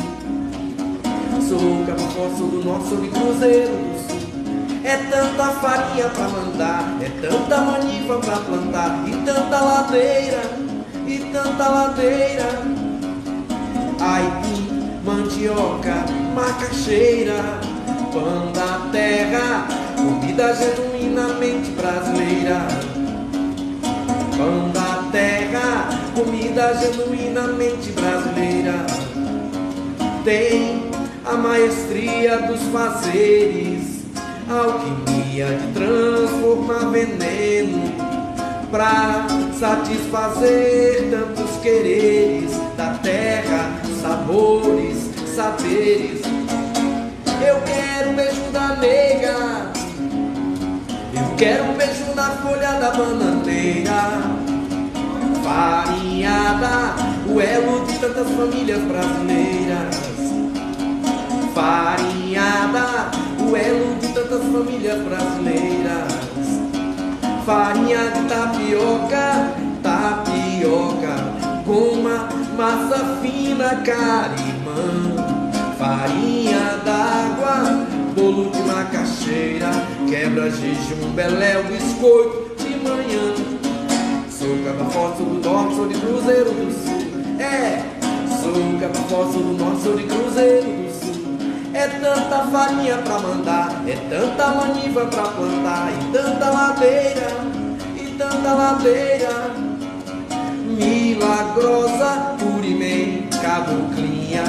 Sou Cabo sou do Norte, sou de Cruzeiro do Sul. É tanta farinha pra mandar, é tanta maniva pra plantar, e tanta ladeira, e tanta ladeira. Aipim, mandioca, macaxeira, pão da terra, comida genuinamente brasileira. Pão da terra, comida genuinamente brasileira. Tem a maestria dos fazeres, alquimia de transformar veneno pra satisfazer tantos quereres da terra, sabores, saberes. Eu quero um beijo da nega, eu quero um beijo na folha da bananeira, farinhada, o elo de tantas famílias brasileiras. Farinhada, o elo de tantas famílias brasileiras. Farinha de tapioca, tapioca, com uma massa fina carimã. Farinha d'água, bolo de macaxeira, quebra jejum, beléu, biscoito de manhã. Sou Cabo sou do Norte, sou de Cruzeiro do Sul. Sou Cabo sou do Norte, sou de Cruzeiro do Sul. É tanta farinha pra mandar, é tanta maniva pra plantar, e tanta ladeira, e tanta ladeira. Milagrosa, Urimem, Caboclinha,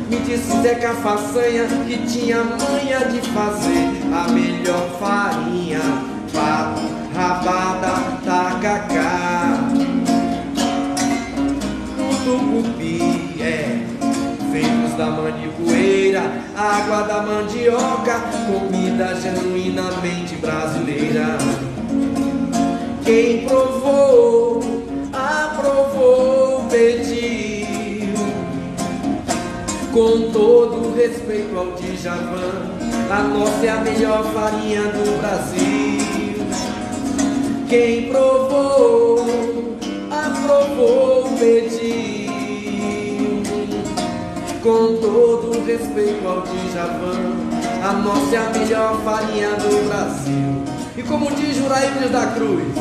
me disse Zeca Façanha que tinha manha de fazer a melhor farinha, pato, rabada, tacacá. Tucupi, feitos da manipoeira, água da mandioca, comida genuinamente brasileira. Quem provou, aprovou, pediu, com todo respeito ao Djavan, a nossa é a melhor farinha do Brasil. Quem provou, aprovou, pediu, com todo respeito ao Djavan, a nossa é a melhor farinha do Brasil. E como diz Juraídas da Cruz,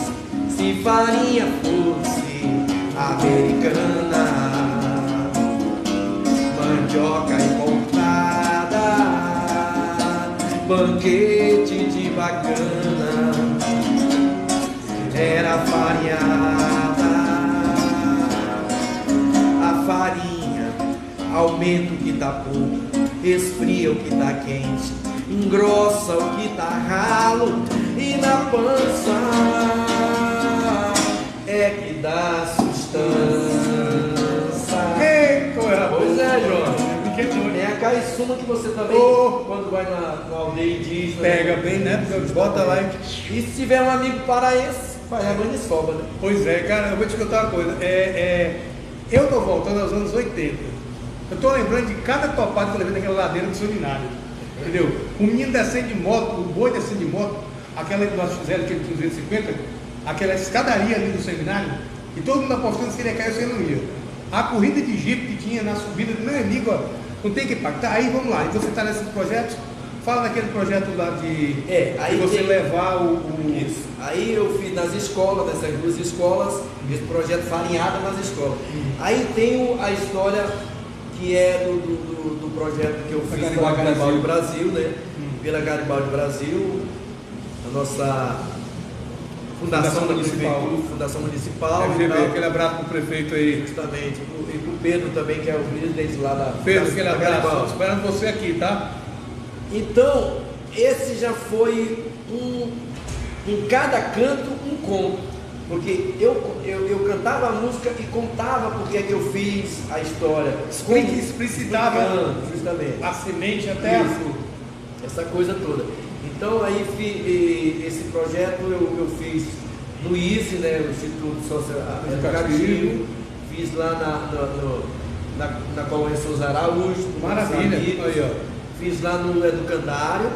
se farinha fosse americana, mandioca importada, banquete de bacana, era farinhada. A farinha aumenta o que tá pouco, esfria o que tá quente, engrossa o que tá ralo, e na pança é que dá sustância. Pois é, João. É a caiçuma que você também, quando vai na aldeia indígena, pega bem, né? Bota lá e se tiver um amigo paraense, faz a banha de sobra, né? Pois é, cara, eu vou te contar uma coisa. Eu tô voltando aos anos 80. Eu tô lembrando de cada topada que eu levei naquela ladeira do seminário. Entendeu? O menino descendo de moto, o boi descendo de moto, aquela que nós fizemos, aquele 250, aquela escadaria ali do seminário, e todo mundo apostando se ele ia cair ou se ele não ia. A corrida de jipe que tinha na subida do meu amigo, ó, não tem que impactar. Aí vamos lá, e você está nesse projeto, fala daquele projeto lá de aí você levar o. Isso. Aí eu fiz nas escolas, nessas duas escolas, esse projeto farinhada nas escolas. Aí tem a história que é do projeto que eu fiz pela Garibaldi Brasil, né? Pela Garibaldi Brasil, a nossa Fundação Municipal. Fundação Municipal. FGV, aquele abraço pro prefeito aí. Justamente. E pro Pedro também, que é o presidente lá da... Pedro, aquele abraço. Garibaldi. Esperando você aqui, tá? Então, esse já foi em cada canto um conto, porque eu cantava a música e contava porque é que eu fiz a história. Explicitava Explicando, justamente. a semente até a Isso. fruta. Essa coisa toda. Então aí esse projeto eu fiz no ISE, né, o Instituto Social Educativo, fiz lá na Colônia Souza Araújo, Maravilha, aí, ó. fiz lá no Educandário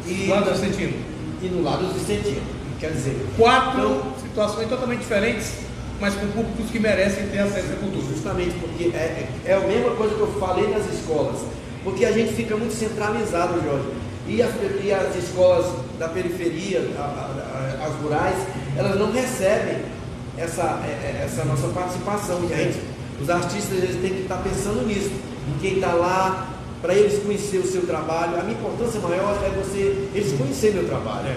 e Lá do Vicentino. e no lado do Vicentino. Quer dizer, 4 situações totalmente diferentes, mas com públicos que merecem ter acesso à cultura. justamente porque é a mesma coisa que eu falei nas escolas, porque a gente fica muito centralizado, Jorge, e as escolas da periferia, as rurais, elas não recebem essa nossa participação. E os artistas eles têm que estar pensando nisso, em quem está lá, para eles conhecer o seu trabalho. A minha importância maior é eles conhecerem meu trabalho,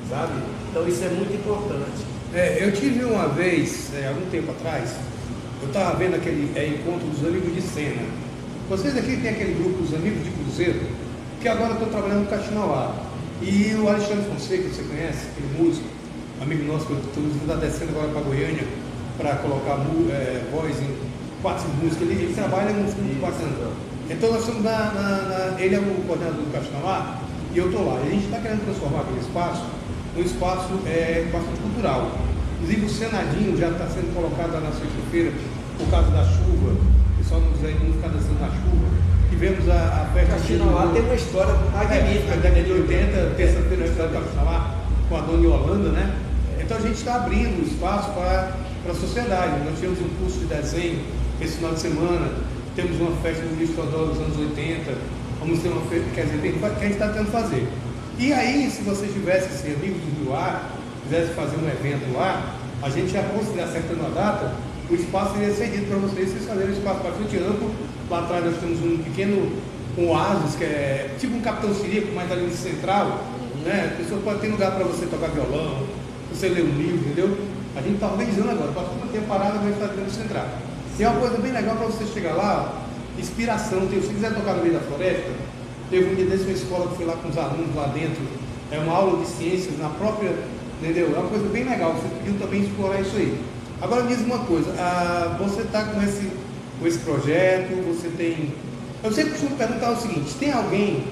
sabe? Então isso é muito importante. Eu tive uma vez, algum tempo atrás, eu estava vendo aquele encontro dos amigos de cena. Vocês aqui têm aquele grupo, os amigos de Cruzeiro, que agora estão trabalhando no Caxinauá. E o Alexandre Fonseca, que você conhece, aquele músico, amigo nosso, que está descendo agora para Goiânia para colocar voz em 4 músicas. Ele trabalha em um grupo bacana. Então nós estamos ele é o coordenador do Caxinauá e eu estou lá. E a gente está querendo transformar aquele espaço num espaço bastante cultural. Inclusive o Senadinho já está sendo colocado lá na sexta-feira por causa da chuva. O pessoal não ficar dançando na chuva. Tivemos a festa. Caxinauá tem uma história magnífica. Na década de 80, terça-feira, a cidade do Caxinauá, com a dona Yolanda, né? Então a gente está abrindo o espaço para a sociedade. Nós tivemos um curso de desenho esse final de semana, temos uma festa do Luiz Teodoro dos anos 80, vamos ter uma festa, quer dizer, que a gente está tentando fazer. E aí, se vocês tivessem esse amigo do Rio Ar, quisesse fazer um evento lá, a gente já fosse acertando a data, o espaço seria cedido para vocês fazerem um espaço bastante amplo. Lá atrás nós temos um pequeno oásis, que é tipo um Capitão Sirico, mas ali no central, né? A pessoa pode ter lugar para você tocar violão, você ler um livro, entendeu? A gente está organizando agora, para todo tempo parado, a gente está dentro do central. E é uma coisa bem legal para você chegar lá, inspiração. Se você quiser tocar no meio da floresta, teve um dia desse uma escola que foi lá com os alunos lá dentro, uma aula de ciências na própria, entendeu? É uma coisa bem legal, você pediu também explorar isso aí. Agora me diz uma coisa, você está com esse projeto, você tem... Eu sempre costumo perguntar o seguinte, tem alguém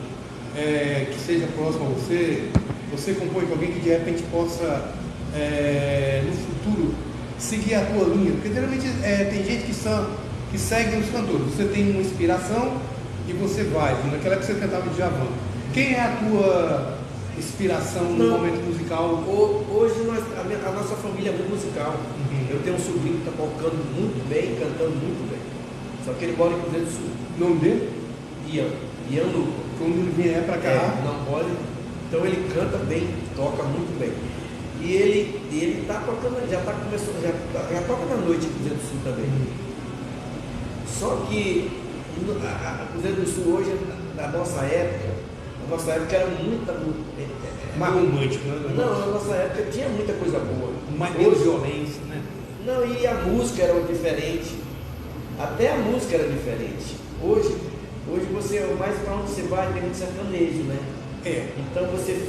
que seja próximo a você, você compõe com alguém que de repente possa, no futuro, seguir a tua linha? Porque geralmente tem gente que segue os cantores, você tem uma inspiração e você vai. Naquela época você cantava de Djavan. Quem é a tua inspiração no momento musical? Hoje a nossa família é muito musical. Eu tenho um sobrinho que está tocando muito bem, cantando muito bem. Só que ele mora em Cruzeiro do Sul. O nome dele? Ian Luca. Quando ele vier para cá. Não pode. Então ele canta bem, toca muito bem. E ele está tocando, já está começando, já toca na noite em Cruzeiro do Sul também. Só que a Cruzeiro do Sul hoje, na nossa época era muita. Mais romântico, né? Não, na nossa época tinha muita coisa boa. Menos violência, né? Não, e a música era diferente. Até a música era diferente. Hoje você, mais para onde você vai, tem muito sertanejo, né? Então você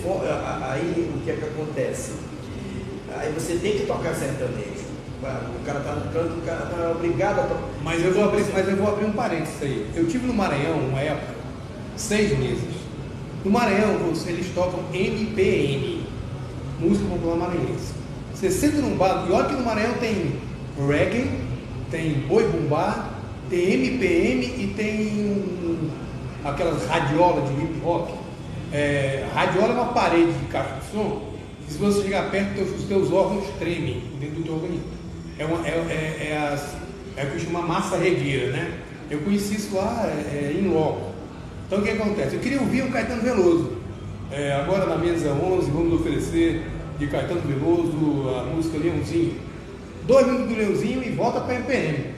aí o que é que acontece? Aí você tem que tocar sertanejo. O cara tá no canto, o cara tá obrigado a tocar. Mas eu vou abrir um parênteses aí. Eu tive no Maranhão uma época, 6 meses. No Maranhão, eles tocam MPM, música popular maranhense. Você senta num bar, e olha que no Maranhão tem reggae, tem boi bumbá, tem MPM e tem aquelas radiolas de hip hop. Radiola é uma parede de caixa de som, que se você chegar perto, os teus órgãos tremem dentro do teu organismo. É o que chama massa regueira, né? Eu conheci isso lá em loco. Então o que acontece? Eu queria ouvir um Caetano Veloso. Agora na mesa 11 vamos oferecer de Caetano Veloso a música Leãozinho. 2 minutos do Leãozinho e volta para MPM.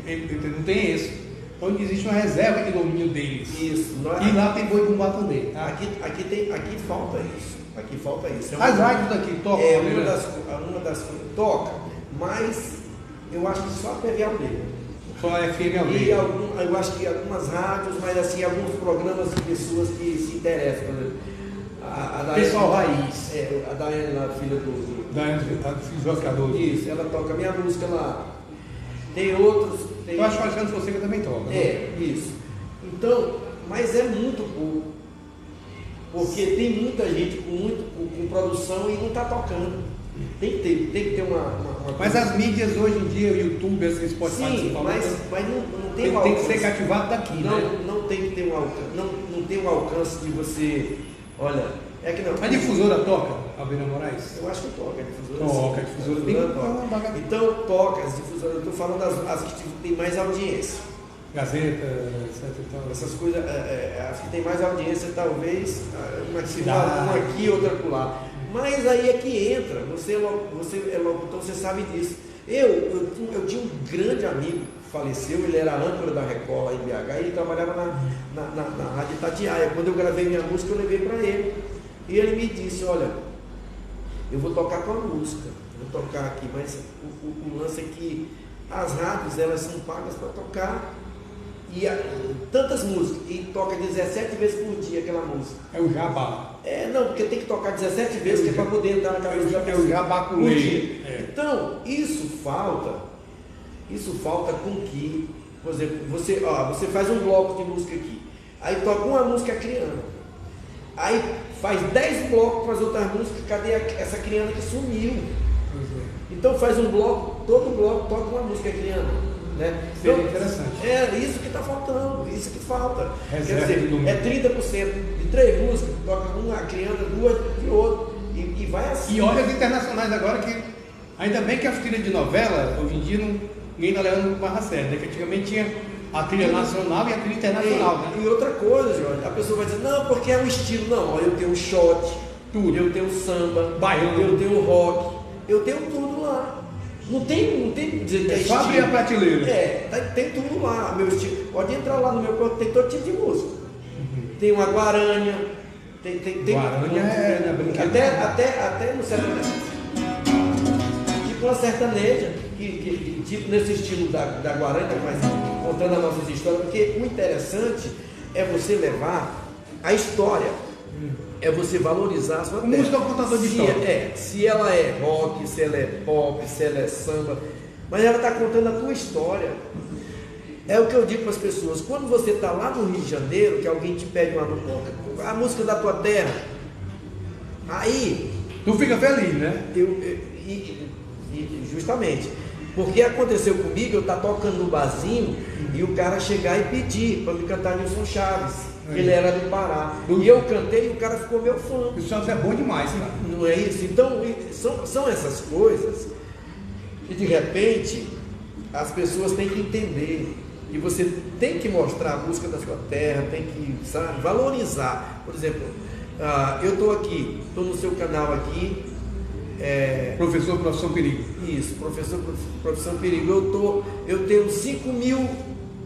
Não tem esse. Então existe uma reserva de domínio deles. Isso. E lá tem boi bumbá também. Aqui falta isso. Aqui falta isso. As rádios daqui tocam? É, uma das toca, mas eu acho que só a PVAB. Só a FM E eu acho que algumas rádios, mas assim, alguns programas de pessoas que se interessam, por exemplo. Pessoal raiz. A Daiane lá, filha Da Filhos. Isso, ela toca minha música lá. Tem outros. Eu acho que o Alexandre Fonseca também toca. Isso. Então, mas é muito pouco. Porque tem muita gente com produção e não está tocando. Tem que ter uma Mas as mídias hoje em dia, o YouTube, esse Spotify, sim, mas não tem tem que ser cativado daqui, né? Não tem que ter um alcance, não tem um alcance de você. Olha, é que não. A difusora toca, Albina Moraes? Eu acho que toca, a difusora. Toca, a difusora tem toca. Então toca, as difusoras, eu estou falando as que tem mais audiência. Gazeta, etc. Essas coisas, as que tem mais audiência, talvez, uma aqui, outra acolá. Mas aí é que entra, você é locutor, você sabe disso. Eu tinha um grande amigo que faleceu, ele era âncora da Record lá em BH, e ele trabalhava na Rádio Itatiaia. Quando eu gravei minha música, eu levei para ele. E ele me disse, olha, eu vou tocar tua música, vou tocar aqui, mas o lance é que as rádios, elas são pagas para tocar tantas músicas, e toca 17 vezes por dia aquela música. É o jabá. Não, porque tem que tocar 17 vezes, que é para poder entrar na cabeça da pessoa. É o jabá com lei. Então, isso falta com que, por exemplo, você faz um bloco de música aqui, aí toca uma música criana, aí faz 10 blocos para as outras músicas, cadê essa criana que sumiu? Então faz um bloco, todo bloco toca uma música criana. Né? Seria interessante. É isso que está faltando, isso que falta. Reserva. Quer dizer, é 30% de 3 músicas, toca uma criança, 2 de outro, e vai assim. E olha as internacionais agora, que ainda bem que as trilhas de novela, hoje em dia, ninguém está levando barra séria, né? Que antigamente tinha a trilha nacional e a trilha internacional. Né? E outra coisa, Jorge, a pessoa vai dizer, não, porque é um estilo. Não, eu tenho shot, tudo. Eu tenho samba, baiano, eu tenho rock, eu tenho tudo lá. Não tem dizer que é só abrir a prateleira. Tem tudo lá, meu estilo. Pode entrar lá no meu corpo, tem todo tipo de música. Tem uma guarânia, tem guarânia é brincadeira. Até no sertanejo. Tipo uma sertaneja, que tipo nesse estilo da guarânia, mas contando as nossas histórias, porque o interessante é você levar a história. É você valorizar a sua terra. Música é um contador de história. Se ela é rock, se ela é pop, se ela é samba, mas ela está contando a tua história. É o que eu digo para as pessoas. Quando você está lá no Rio de Janeiro, que alguém te pede a música da tua terra, aí... Tu fica feliz, né? Justamente. Porque aconteceu comigo, eu estar tocando no barzinho e o cara chegar e pedir para me cantar Nilson Chaves. Ele era do Pará. E eu cantei e o cara ficou meu fã. Isso é bom demais, cara. Não é isso? Então, são essas coisas que de repente as pessoas têm que entender. E você tem que mostrar a música da sua terra, tem que, sabe, valorizar. Por exemplo, eu estou aqui, estou no seu canal aqui. Professor Profissão Perigo. Isso, Professor Profissão Perigo. Eu tenho 5 mil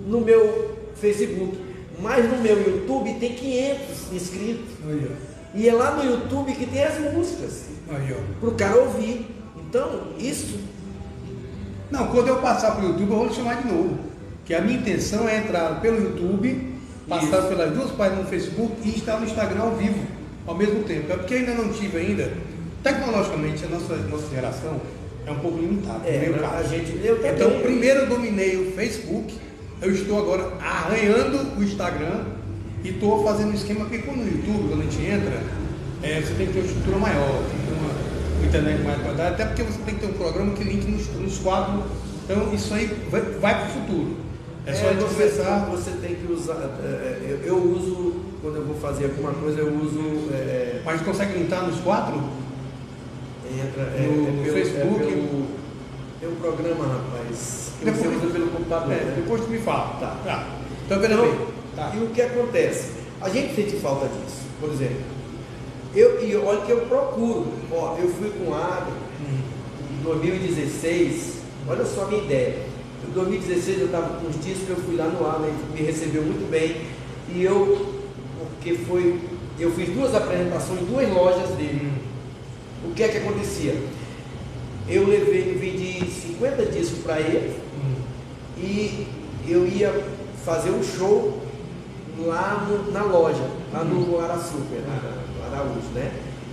no meu Facebook. Mas no meu YouTube tem 500 inscritos. Aí, e é lá no YouTube que tem as músicas. Para o cara ouvir. Então, isso... Não, quando eu passar para o YouTube, eu vou lhe chamar de novo. Que a minha intenção é entrar pelo YouTube, passar pelas duas páginas no Facebook e estar no Instagram ao vivo, ao mesmo tempo. É porque ainda não tive ainda. Tecnologicamente, a nossa geração é um pouco limitada. Então, primeiro eu dominei o Facebook. Eu estou agora arranhando o Instagram e estou fazendo um esquema que no YouTube, quando a gente entra, você tem que ter uma estrutura maior, tem que ter uma internet mais quadrada, até porque você tem que ter um programa que linke nos quadros. Então isso aí vai para o futuro. É só conversar. Você tem que usar. Eu uso, quando eu vou fazer alguma coisa, eu uso. Mas consegue entrar nos quadros? Entra no Facebook. Tem um programa, rapaz. Depois usa pelo computador. Depois tu me fala. Tá. Então, Tá. E o que acontece? A gente sente falta disso. Por exemplo, olha que eu procuro. Eu fui com a Agro em 2016. Olha só a minha ideia. Em 2016 eu estava com uns discos, eu fui lá no Agro, ele me recebeu muito bem. E porque foi eu fiz 2 apresentações em 2 lojas dele. O que é que acontecia? Eu vendi 50 discos para ele e eu ia fazer um show lá na loja, lá no Araçuca, no Araújo, né?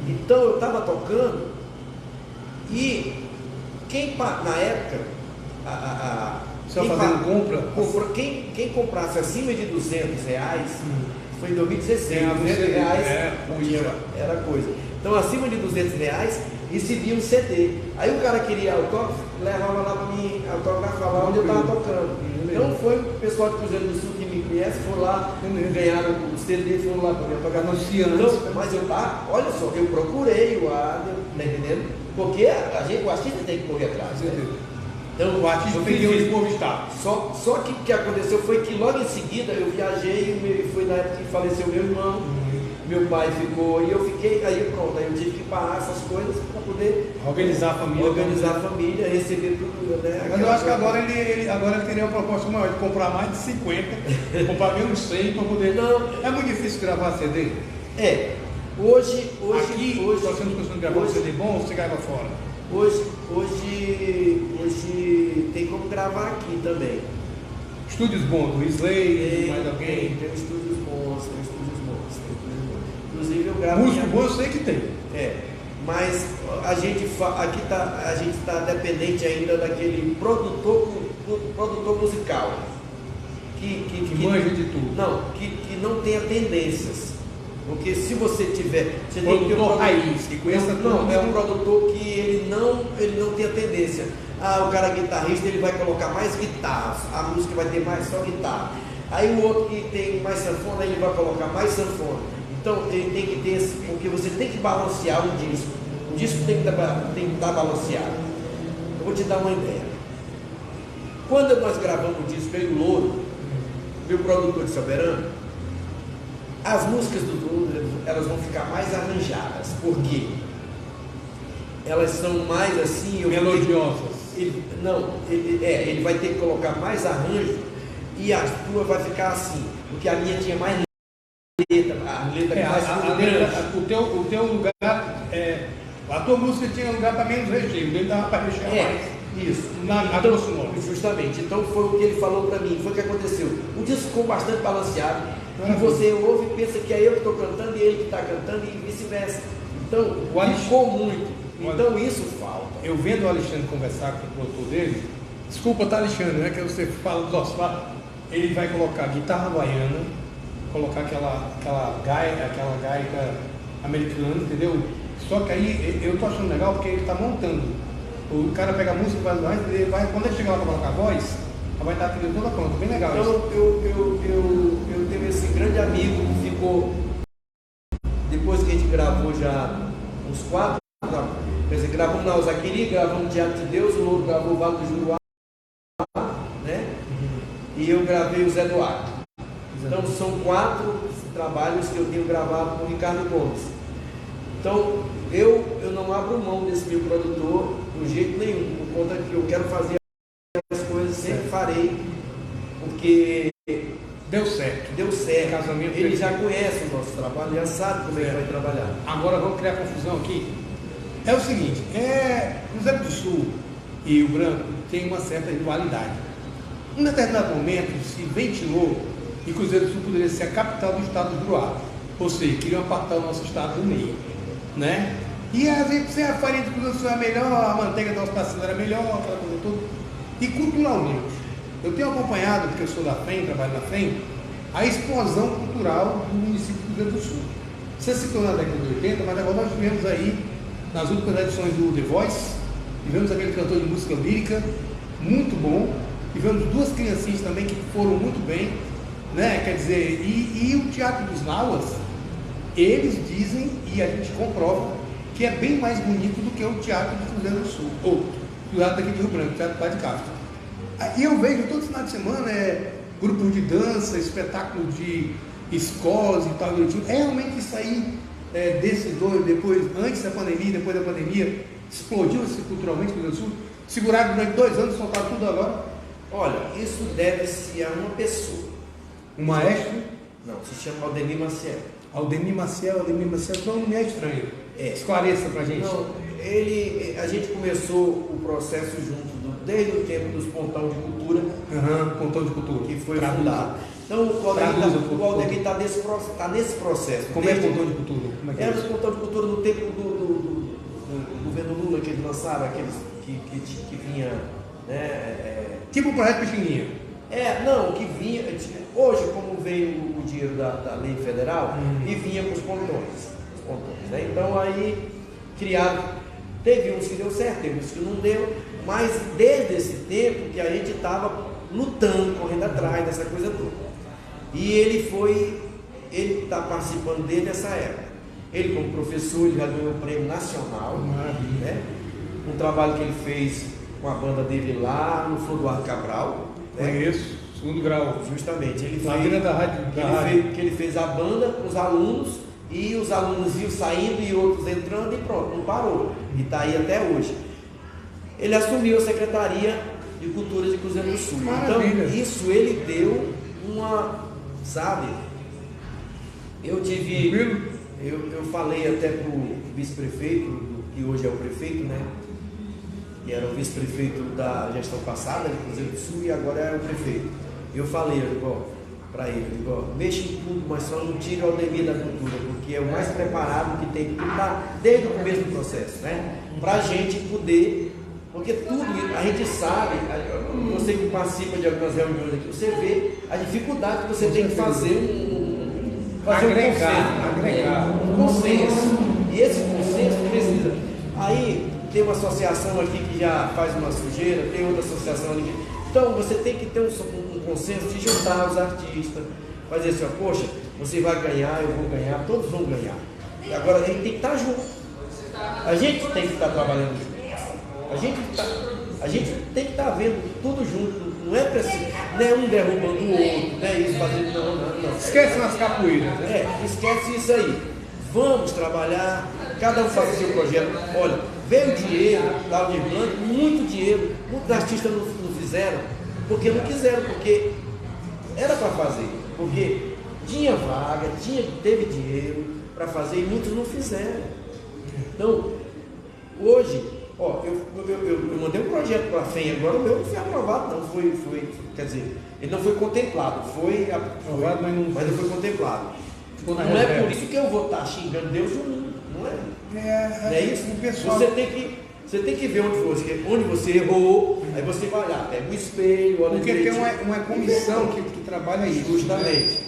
Então eu estava tocando e na época, quem comprasse acima de R$200, foi em 2016, R$200 era coisa. Então acima de R$200 recebia um CD. Aí o cara queria autógrafo, levava lá para mim autografar lá onde eu estava tocando. Então foi o pessoal de Cruzeiro do Sul que me conhece, foram lá, ganharam o CD, foram lá para me autografar. Então, mas eu lá, olha só, eu procurei o Adel, tá entendendo? Porque o artista tem que correr atrás. Né? Então, o artista tem que ir conquistar. Só que o que aconteceu foi que logo em seguida eu viajei, e foi na época que faleceu meu irmão. Meu pai ficou, e eu fiquei, aí pronto, aí eu tive que parar essas coisas para poder organizar a família, receber tudo, né? Mas eu acho que agora ele teria uma proposta maior de comprar mais de 50, comprar menos 100 para poder. Não, é muito difícil gravar CD? Hoje nós temos pessoas que gravam CD bom ou você grava fora? Hoje tem como gravar aqui também. Estúdios bons, do Slade, mais alguém? Tem estúdios bons. Inclusive eu gravo. Músico bom eu sei que tem. Mas a gente está dependente ainda daquele produtor musical que manja de tudo. Não, que não tenha tendências. Porque se você tiver. Você produtor tem que ter um raiz, que conheça tudo. Não, é um produtor que ele não tem a tendência. O cara guitarrista, ele vai colocar mais guitarras, a música vai ter mais só guitarra. Aí o outro que tem mais sanfona, ele vai colocar mais sanfona. Então ele tem que ter, porque você tem que balancear o disco. O disco tem que estar balanceado. Eu vou te dar uma ideia. Quando nós gravamos o disco, eu e o Louro, meu produtor de Soberano, as músicas do Louro, elas vão ficar mais arranjadas. Por quê? Elas são mais assim... melodiosas. Ele vai ter que colocar mais arranjo e a tua vai ficar assim, porque a minha tinha mais letra, a letra mais grande. O teu lugar, a tua música tinha lugar para menos recheio, dele dava para rechear mais. Isso. Então, justamente, então foi o que ele falou para mim, foi o que aconteceu. O disco ficou bastante balanceado, e você ouve e pensa que é eu que estou cantando e ele que está cantando e vice-versa. Então, ficou muito. Então isso falta. Eu vendo o Alexandre conversar com o produtor dele, desculpa, tá, Alexandre, né? Que você fala dos nossos fatos. Ele vai colocar guitarra baiana, colocar aquela gaita americana, entendeu? Só que aí eu tô achando legal porque ele está montando. O cara pega a música, quando ele chegar lá para colocar a voz, vai estar tudo toda pronta, bem legal. Então eu tenho esse grande amigo que ficou, depois que a gente gravou já uns 4, quer dizer, gravamos na Usaquiri, gravamos Teatro de Deus, o Louro gravou o Vale do Juruá, né? E eu gravei o Zé Duarte. Então são 4 trabalhos que eu tenho gravado com o Ricardo Gomes. Então eu não abro mão desse meu produtor de jeito nenhum, por conta que eu quero fazer as coisas, sempre farei, porque deu certo. Casamento ele já conhece o nosso trabalho, já sabe como é que vai trabalhar. Agora vamos criar confusão aqui. É o seguinte, Cruzeiro do Sul e o Branco tem uma certa rivalidade. Em determinado momento se ventilou que Cruzeiro do Sul poderia ser a capital do estado do Juruá. Ou seja, queriam apartar o nosso estado do meio, né? E às vezes a farinha de Cruzeiro do Sul é melhor, a manteiga do nosso parceiro era melhor, aquela coisa toda. E culturalmente, eu tenho acompanhado, porque eu sou da FEM, trabalho na FEM, a explosão cultural do município de Cruzeiro do Sul. Você citou na década de 80, mas agora nós tivemos aí, nas últimas edições do The Voice, tivemos aquele cantor de música lírica, muito bom, tivemos 2 criancinhas também que foram muito bem, né? Quer dizer, e o Teatro dos Nauas, eles dizem, e a gente comprova, que é bem mais bonito do que o Teatro de Cruzeiro do Sul, ou o Teatro daqui de Rio Branco, o Teatro Padre Castro. E eu vejo todo final de semana, grupos de dança, espetáculo de escolas e tal, realmente isso aí, desses dois, depois, antes da pandemia, depois da pandemia, explodiu assim, culturalmente no Rio Grande do Sul, seguraram durante 2 anos, soltaram tudo agora. Olha, isso deve-se a uma pessoa. Um maestro? Não, se chama Aldemir Maciel. Aldemir Maciel não me é estranho. Esclareça pra gente. Não, a gente começou o processo junto desde o tempo dos Pontão de Cultura. Pontão de Cultura. Que foi fundado. Então o Aldemir está nesse processo. Como é Pontão de Cultura? Era o Pontão de Cultura no tempo do governo Lula, que eles lançaram, aqueles que vinha, né? Tipo o projeto Pixinguinha. Não, que vinha. Hoje, como veio o dinheiro da lei federal, e vinha com os pontões. Né? Então aí criaram. Teve uns que deu certo, teve uns que não deu, mas desde esse tempo que a gente estava lutando, correndo atrás dessa coisa toda. E ele está participando desde essa época. Ele, como professor, ele já ganhou o prêmio nacional, né? Um trabalho que ele fez com a banda dele lá no Flodoardo Cabral. Conheço, segundo grau. Justamente, ele fez a banda com os alunos, e os alunos iam saindo e outros entrando e pronto, não parou. E está aí até hoje. Ele assumiu a Secretaria de Cultura de Cruzeiro do Sul. Maravilha. Então, isso ele deu sabe, eu falei até para o vice-prefeito, que hoje é o prefeito, né? Que era o vice-prefeito da gestão passada de Cruzeiro do Sul e agora é o prefeito. Eu falei, para ele, mexa em tudo, mas só não tire o Aldemir da cultura, porque é o mais preparado que tem que estar desde o começo do processo, né? Para a gente poder, porque tudo a gente sabe, você que participa de algumas reuniões aqui, você vê a dificuldade que você tem que fazer um consenso. E esse consenso precisa. Aí tem uma associação aqui que já faz uma sujeira, tem outra associação ali. Então você tem que ter um consenso de juntar os artistas, fazer assim, poxa, você vai ganhar, eu vou ganhar, todos vão ganhar. E agora a gente tem que estar junto. A gente tem que estar trabalhando junto. A gente tem que estar vendo tudo junto. Não é preciso, não é um derrubando o outro, não é isso, fazendo não. Esquece nas capoeiras, né? Esquece isso aí. Vamos trabalhar, cada um faz o seu projeto. Olha, veio dinheiro da Aldir Blanc, muito dinheiro, muitos artistas não fizeram, porque não quiseram, porque era para fazer, porque tinha vaga, teve dinheiro para fazer e muitos não fizeram. Então, hoje, eu mandei um projeto para a FEM, agora o meu não foi aprovado, não quer dizer, ele não foi contemplado, foi aprovado, mas não foi contemplado. Não é por isso que eu vou estar xingando Deus no mundo, não é? É isso? Pessoal... Você tem que ver onde você errou, aí você vai lá, pega o espelho, olha. Porque tem uma comissão que trabalha isso. Justamente,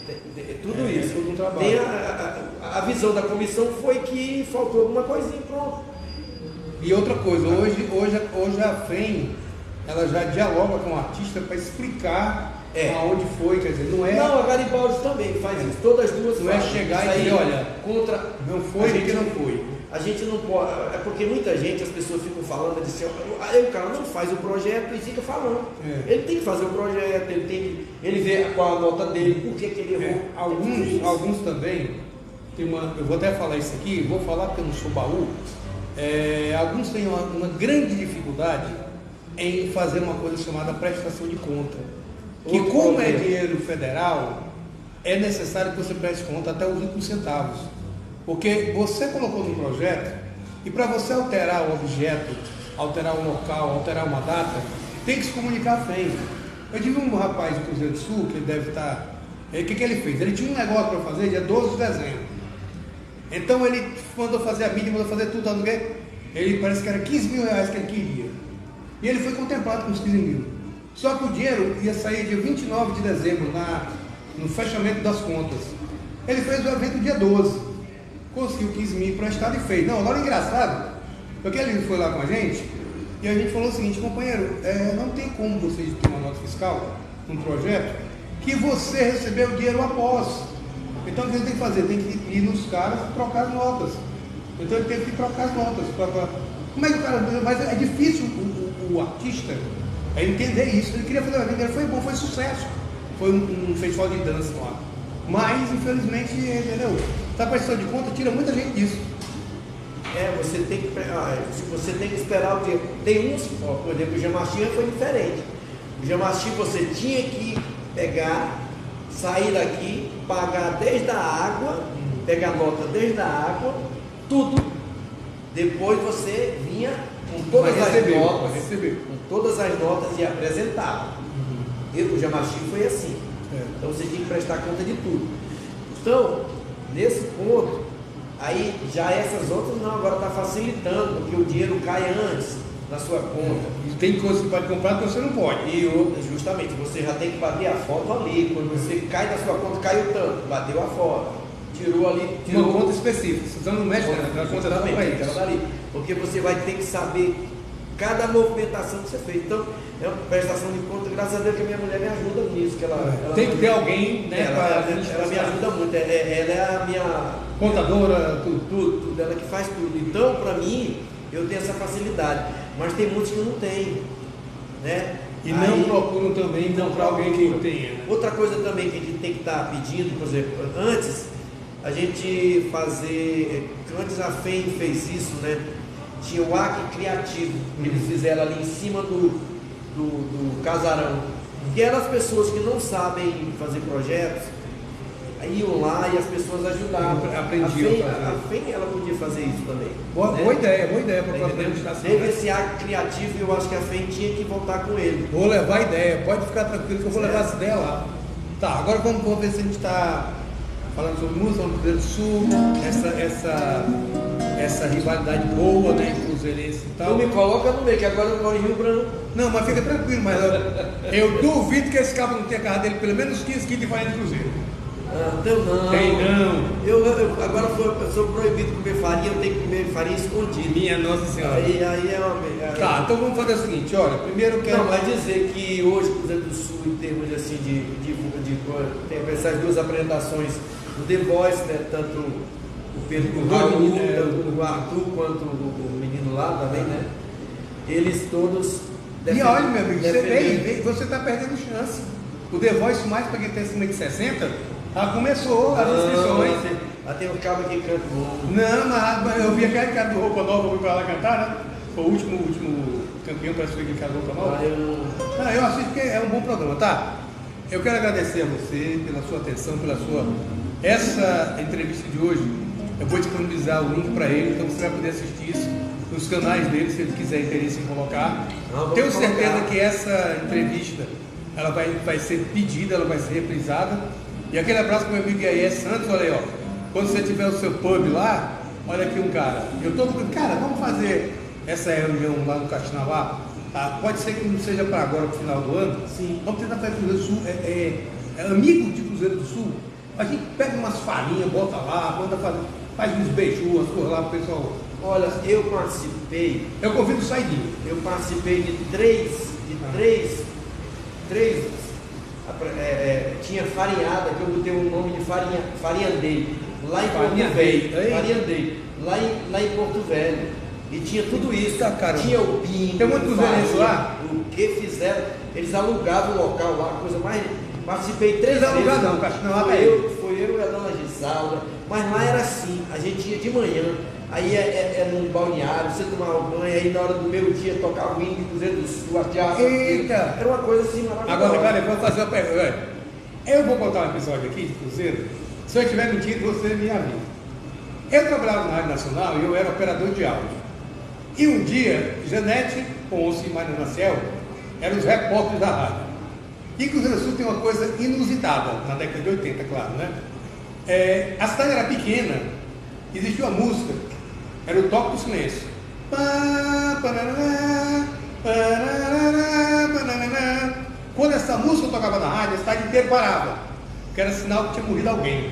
tudo isso. Todo um trabalho. Tem a visão da comissão foi que faltou alguma coisinha, pronto. E outra coisa, hoje a FEM, ela já dialoga com o artista para explicar aonde foi, quer dizer, não é... Não, a Garibaldi também faz isso, todas as duas não fazem. É chegar e dizer, olha, não foi porque não foi. A gente não pode, é porque muita gente, as pessoas ficam falando assim, aí o cara não faz o projeto e fica falando. Ele tem que fazer o projeto, ele vê qual a nota dele, por que ele errou. Alguns também, eu vou até falar isso aqui, vou falar porque eu não sou baú, alguns têm uma grande dificuldade em fazer uma coisa chamada prestação de conta. Que como é dinheiro federal, é necessário que você preste conta até os últimos centavos. Porque você colocou no projeto, e para você alterar o objeto, alterar um local, alterar uma data, tem que se comunicar à FEM. Eu tive um rapaz de Cruzeiro do Sul, que ele deve estar... O que ele fez? Ele tinha um negócio para fazer dia 12 de dezembro. Então ele mandou fazer a mídia, mandou fazer tudo, ele parece que era 15 mil reais que ele queria. E ele foi contemplado com os 15 mil. Só que o dinheiro ia sair dia 29 de dezembro, no fechamento das contas. Ele fez o evento dia 12. Conseguiu 15 mil emprestado e fez. Não, agora é engraçado, porque ele foi lá com a gente e a gente falou o seguinte, companheiro, não tem como vocês ter uma nota fiscal, um projeto, que você recebeu o dinheiro após. Então o que ele tem que fazer? Tem que ir nos caras e trocar as notas. Então ele teve que trocar as notas. Como é que o cara... Mas é difícil o artista entender isso. Ele queria fazer uma vida, foi bom, foi sucesso. Foi um festival de dança lá. Mas, infelizmente, entendeu? Tá prestando de conta, tira muita gente disso. Você tem que esperar o tempo. Tem uns, por exemplo, o Jamachim foi diferente. O Jamachim você tinha que pegar, sair daqui, pagar desde a água pegar nota desde a água, tudo. Depois você vinha com todas as notas, com todas as notas e apresentava. O Jamachi foi assim. Então você tinha que prestar conta de tudo. Então, nesse ponto, aí já essas outras não, agora está facilitando, porque o dinheiro cai antes na sua conta. E tem coisas que pode comprar que você não pode. E outras, justamente, você já tem que bater a foto ali. Quando você cai da sua conta, caiu tanto, bateu a foto, tirou ali, tirou uma conta específica. Você não mexe na conta da ali. Porque você vai ter que saber cada movimentação que você fez. Então, é uma prestação de conta, graças a Deus que a minha mulher me ajuda nisso. Que ela tem que ter alguém, né? Ela me ajuda muito. Ela é a minha contadora, tudo, ela que faz tudo. Então, para mim, eu tenho essa facilidade. Mas tem muitos que não têm, né? E não procuram também para alguém que tenha. Né? Outra coisa também que a gente tem que estar pedindo, por exemplo, antes a gente fazer, antes a FEM fez isso, né? Tinha o Acre Criativo, que eles fizeram ali em cima do casarão, que eram as pessoas que não sabem fazer projetos, iam lá e as pessoas ajudavam. Aprendiam. A FEM ela podia fazer isso também. Boa ideia para a próxima administração. Teve esse Acre Criativo e eu acho que a FEM tinha que voltar com ele. Vou levar a ideia, pode ficar tranquilo que eu vou levar essa ideia lá. Tá, agora vamos ver se a gente está falando sobre música no Rio Grande do Sul, essa rivalidade boa, né, entre os cruzeirenses e tal. Não me coloca no meio, que agora eu moro em Rio Branco. Não, mas fica tranquilo, mas eu duvido que esse cabo não tenha carro dele pelo menos 15 quilos de farinha de cruzeiro. Então não. Tem não. Agora eu sou proibido de comer farinha, eu tenho que comer farinha escondida. Minha Nossa Senhora. Aí é uma... Tá, então vamos fazer o seguinte, olha, primeiro eu quero... Não, vai dizer que hoje o Cruzeiro do Sul, em termos assim tem essas duas apresentações do The Voice, né? Tanto o Pedro tanto o Arthur quanto o menino lá também, né? Eles todos... E olha, meu amigo, você está perdendo chance. O The Voice mais para quem tem acima de 60, já começou as inscrições. Tem um cabo que canta bom. Não, mas eu vi aquele cara do Roupa Nova, fui para lá cantar, né? Foi o último campeão, parece que foi aquele cara do Roupa Nova. Eu assisto que é um bom programa, tá? Eu quero agradecer a você pela sua atenção, pela sua... Essa entrevista de hoje, eu vou disponibilizar o link para ele, então você vai poder assistir isso nos canais dele, se ele quiser interesse em colocar. Tenho certeza que essa entrevista ela vai ser pedida, ela vai ser reprisada. E aquele abraço para o meu amigo Iaé Santos, olha aí, ó. Quando você tiver o seu pub lá, olha aqui um cara. Eu estou falando, cara, vamos fazer essa reunião lá no Caxinavá. Tá? Pode ser que não seja para agora, para o final do ano. Sim. Vamos tentar fazer Cruzeiro do Sul. É amigo de Cruzeiro do Sul. A gente pega umas farinhas, bota lá, manda fazer, faz uns beijos, umas coisas lá pro pessoal. Olha, eu participei. Eu convido o Saidinho. Eu participei de três. Tinha farinhada, que eu botei o nome de Farinhandei, lá em Porto Velho. Farinhandei, lá em Porto Velho. E tinha tudo isso. Tinha o pinto. Tem muito cruzeirense lá? O que fizeram? Eles alugavam o local lá, coisa mais. Participei 3 vezes. Foi eu e a dona Gisalda. Mas lá era assim, a gente ia de manhã. Aí era num balneário, você tomava banho, aí na hora do meio dia tocava o hino de Cruzeiro do Sul, a teatro. Eita! Era uma coisa assim maravilhosa. Agora, cara, eu vou fazer uma pergunta. Eu vou contar um episódio aqui de Cruzeiro. Se eu estiver mentindo, você me avisa. Eu trabalhava na Rádio Nacional e eu era operador de áudio. E um dia, Janete Ponce e Mário Maciel eram os repórteres da rádio. E Cruzeiro do Sul tem uma coisa inusitada, na década de 80, claro, né? A cidade era pequena, existia uma música, era o Toque do Silêncio. Quando essa música tocava na rádio, a cidade inteira parava, que era sinal que tinha morrido alguém.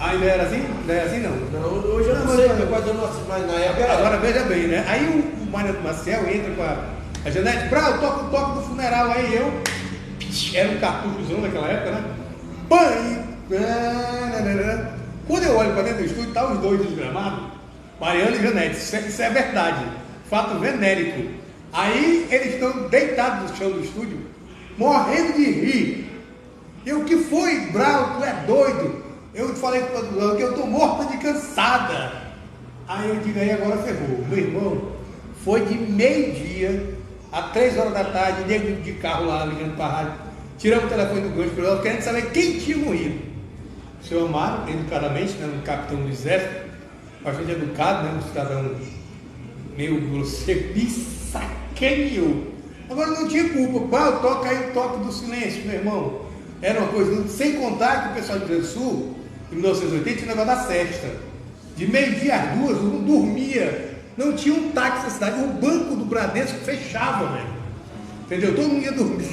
Ainda era assim? Não era assim, não? Não, hoje eu não sei, mas na época... Agora veja bem, né? Aí o Mário Maciel entra com a Janete, toca o toque do funeral, aí eu... Era um cartuchozão naquela época, né? Quando eu olho para dentro do estúdio, tá os dois desgramados, Mariana e Janete, isso é verdade, fato venérico. Aí eles estão deitados no chão do estúdio, morrendo de rir. O que foi, Brau? Tu é doido? Eu falei que eu tô morta de cansada. Aí eu digo, aí agora ferrou. Meu irmão, foi de meio-dia a 3 horas da tarde, nego de carro lá ligando para a rádio. Tiramos o telefone do gancho, querendo saber quem tinha morrido. o senhor Amaro, educadamente, né, um capitão do exército, bastante educado, né, um cidadão meio grosseiro, me sacaneou. Agora não tinha culpa, pá, toca aí o toque do silêncio, meu irmão. Era uma coisa, sem contar que o pessoal do Rio Grande do Sul, em 1980, tinha o negócio da sexta. De meio-dia às 2, não dormia, não tinha um táxi na cidade, o banco do Bradesco fechava, velho. Entendeu? Todo mundo ia dormir,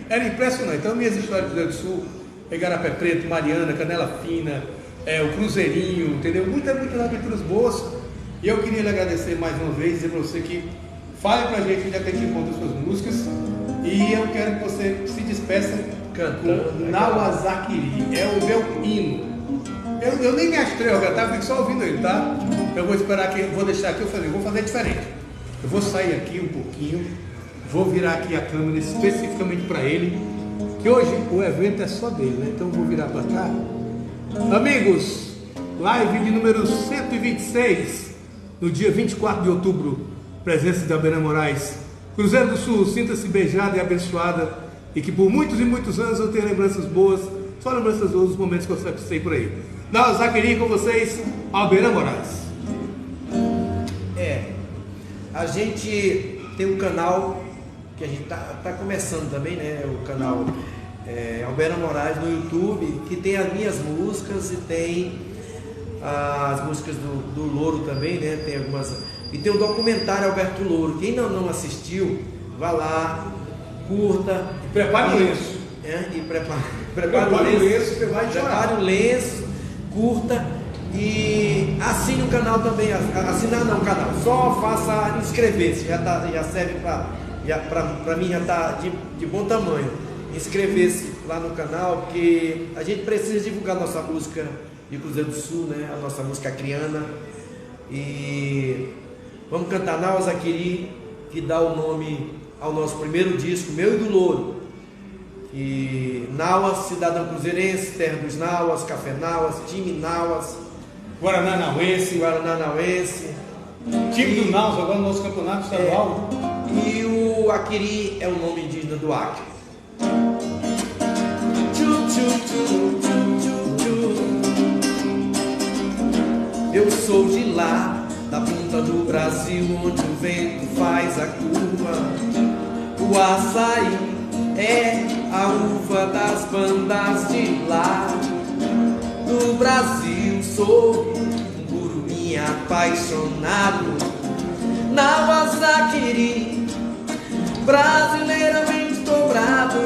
era impressionante. Então, minhas histórias do Rio Grande do Sul, Igarapé Preto, Mariana, Canela Fina, o Cruzeirinho, entendeu? Muitas aventuras boas. E eu queria lhe agradecer mais uma vez, dizer para você que fale pra gente onde é que a gente encontra as suas músicas. E eu quero que você se despeça com Nawazakiri, é o meu hino. Eu nem me astrei a cantar, eu fico só ouvindo ele, tá? Eu vou esperar aqui, vou deixar aqui, eu vou fazer diferente. Eu vou sair aqui um pouquinho, vou virar aqui a câmera especificamente para ele, que hoje o evento é só dele, né? Então eu vou virar para cá. Amigos, live de número 126, no dia 24 de outubro, presença de Alberana Moraes. Cruzeiro do Sul, sinta-se beijada e abençoada, e que por muitos e muitos anos eu tenha lembranças boas, só lembranças boas dos momentos que eu passei por aí. Nawazakiri com vocês, Alberana Moraes. A gente tem um canal que a gente tá começando também, né? O canal Alberana Moraes no YouTube, que tem as minhas músicas e tem as músicas do Louro também, né? Tem algumas. E tem o documentário Alberto Louro. Quem não assistiu, vá lá, curta. E prepare o lenço. E prepare o lenço, prepare o lenço, curta e assine o canal também. Assinar não o canal, só faça inscrever-se, já serve para mim, já está de bom tamanho. Inscrever-se lá no canal, porque a gente precisa divulgar nossa música de Cruzeiro do Sul, né? A nossa música criana. E vamos cantar Nawazakiri, que dá o nome ao nosso primeiro disco, meu e do Louro. E Nauas, cidadão cruzeirense, terra dos Nauas, Café Nauas, time Nauas, Guaraná Nauense, time do Nauas, agora no nosso campeonato estadual. E o Akiri é o nome indígena do Acre. Eu sou de lá, da ponta do Brasil, onde o vento faz a curva. O açaí é a uva das bandas de lá. Do Brasil sou um gurumi apaixonado. Nawazakiri, brasileiramente dobrado,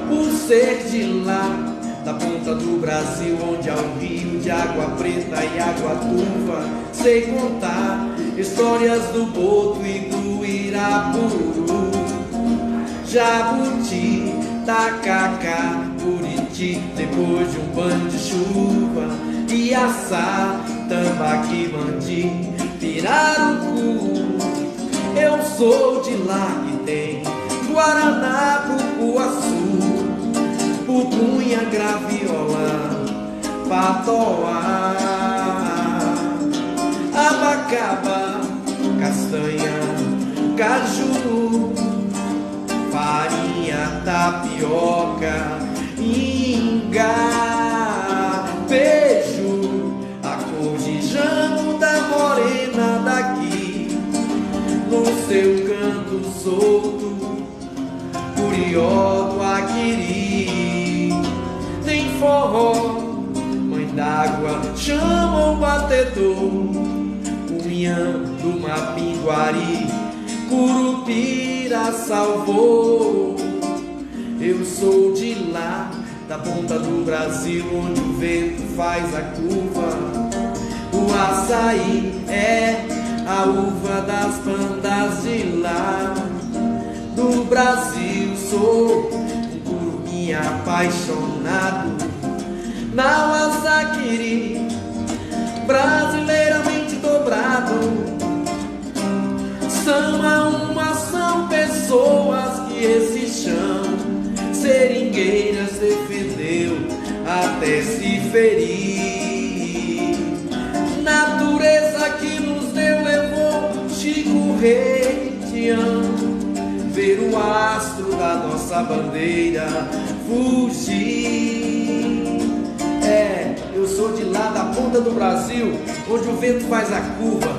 por ser de lá, da ponta do Brasil, onde há um rio de água preta e água turva. Sei contar histórias do Boto e do Irapuru, Jabuti, Tacacá, Buriti, depois de um banho de chuva, Iaçá, Tambaqui, Mandi, Pirarucu. Eu sou de lá que tem Guaraná, Cupuaçu, pupunha, graviola, patoa, abacaba, castanha, caju, farinha, tapioca, ingá, beijo, a cor de jambo da morena daqui, no seu canto solto, curió do Akiri. Tem forró, mãe d'água, chama o batedor, Cunhã do Mapinguari, Curupira salvou. Eu sou de lá, da ponta do Brasil, onde o vento faz a curva. O açaí é a uva das bandas de lá. Do Brasil sou um curumim apaixonado. Nawazakiri, brasileiramente dobrado. São pessoas que esse chão seringueiras defendeu até se ferir. Natureza que nos deu levou Chico Rei Tião, ver o astro da nossa bandeira fugir. Eu sou de lá da ponta do Brasil, onde o vento faz a curva.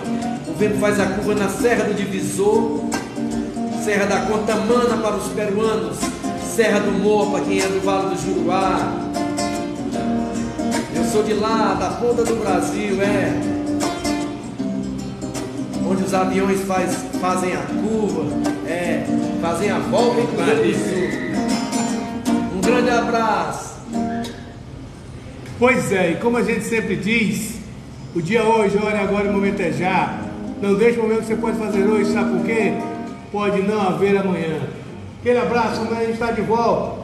O vento faz a curva na Serra do Divisor, Serra da Contamana para os peruanos, Serra do Mor para quem é do Vale do Juruá. Eu sou de lá, da ponta do Brasil, onde os aviões fazem a curva, fazem a volta em Cruzeiro do Sul. Um grande abraço. Pois é, e como a gente sempre diz, o dia hoje, a hora é agora, o momento é já. Não deixe o momento que você pode fazer hoje, sabe por quê? Pode não haver amanhã. Aquele abraço, amanhã a gente está de volta.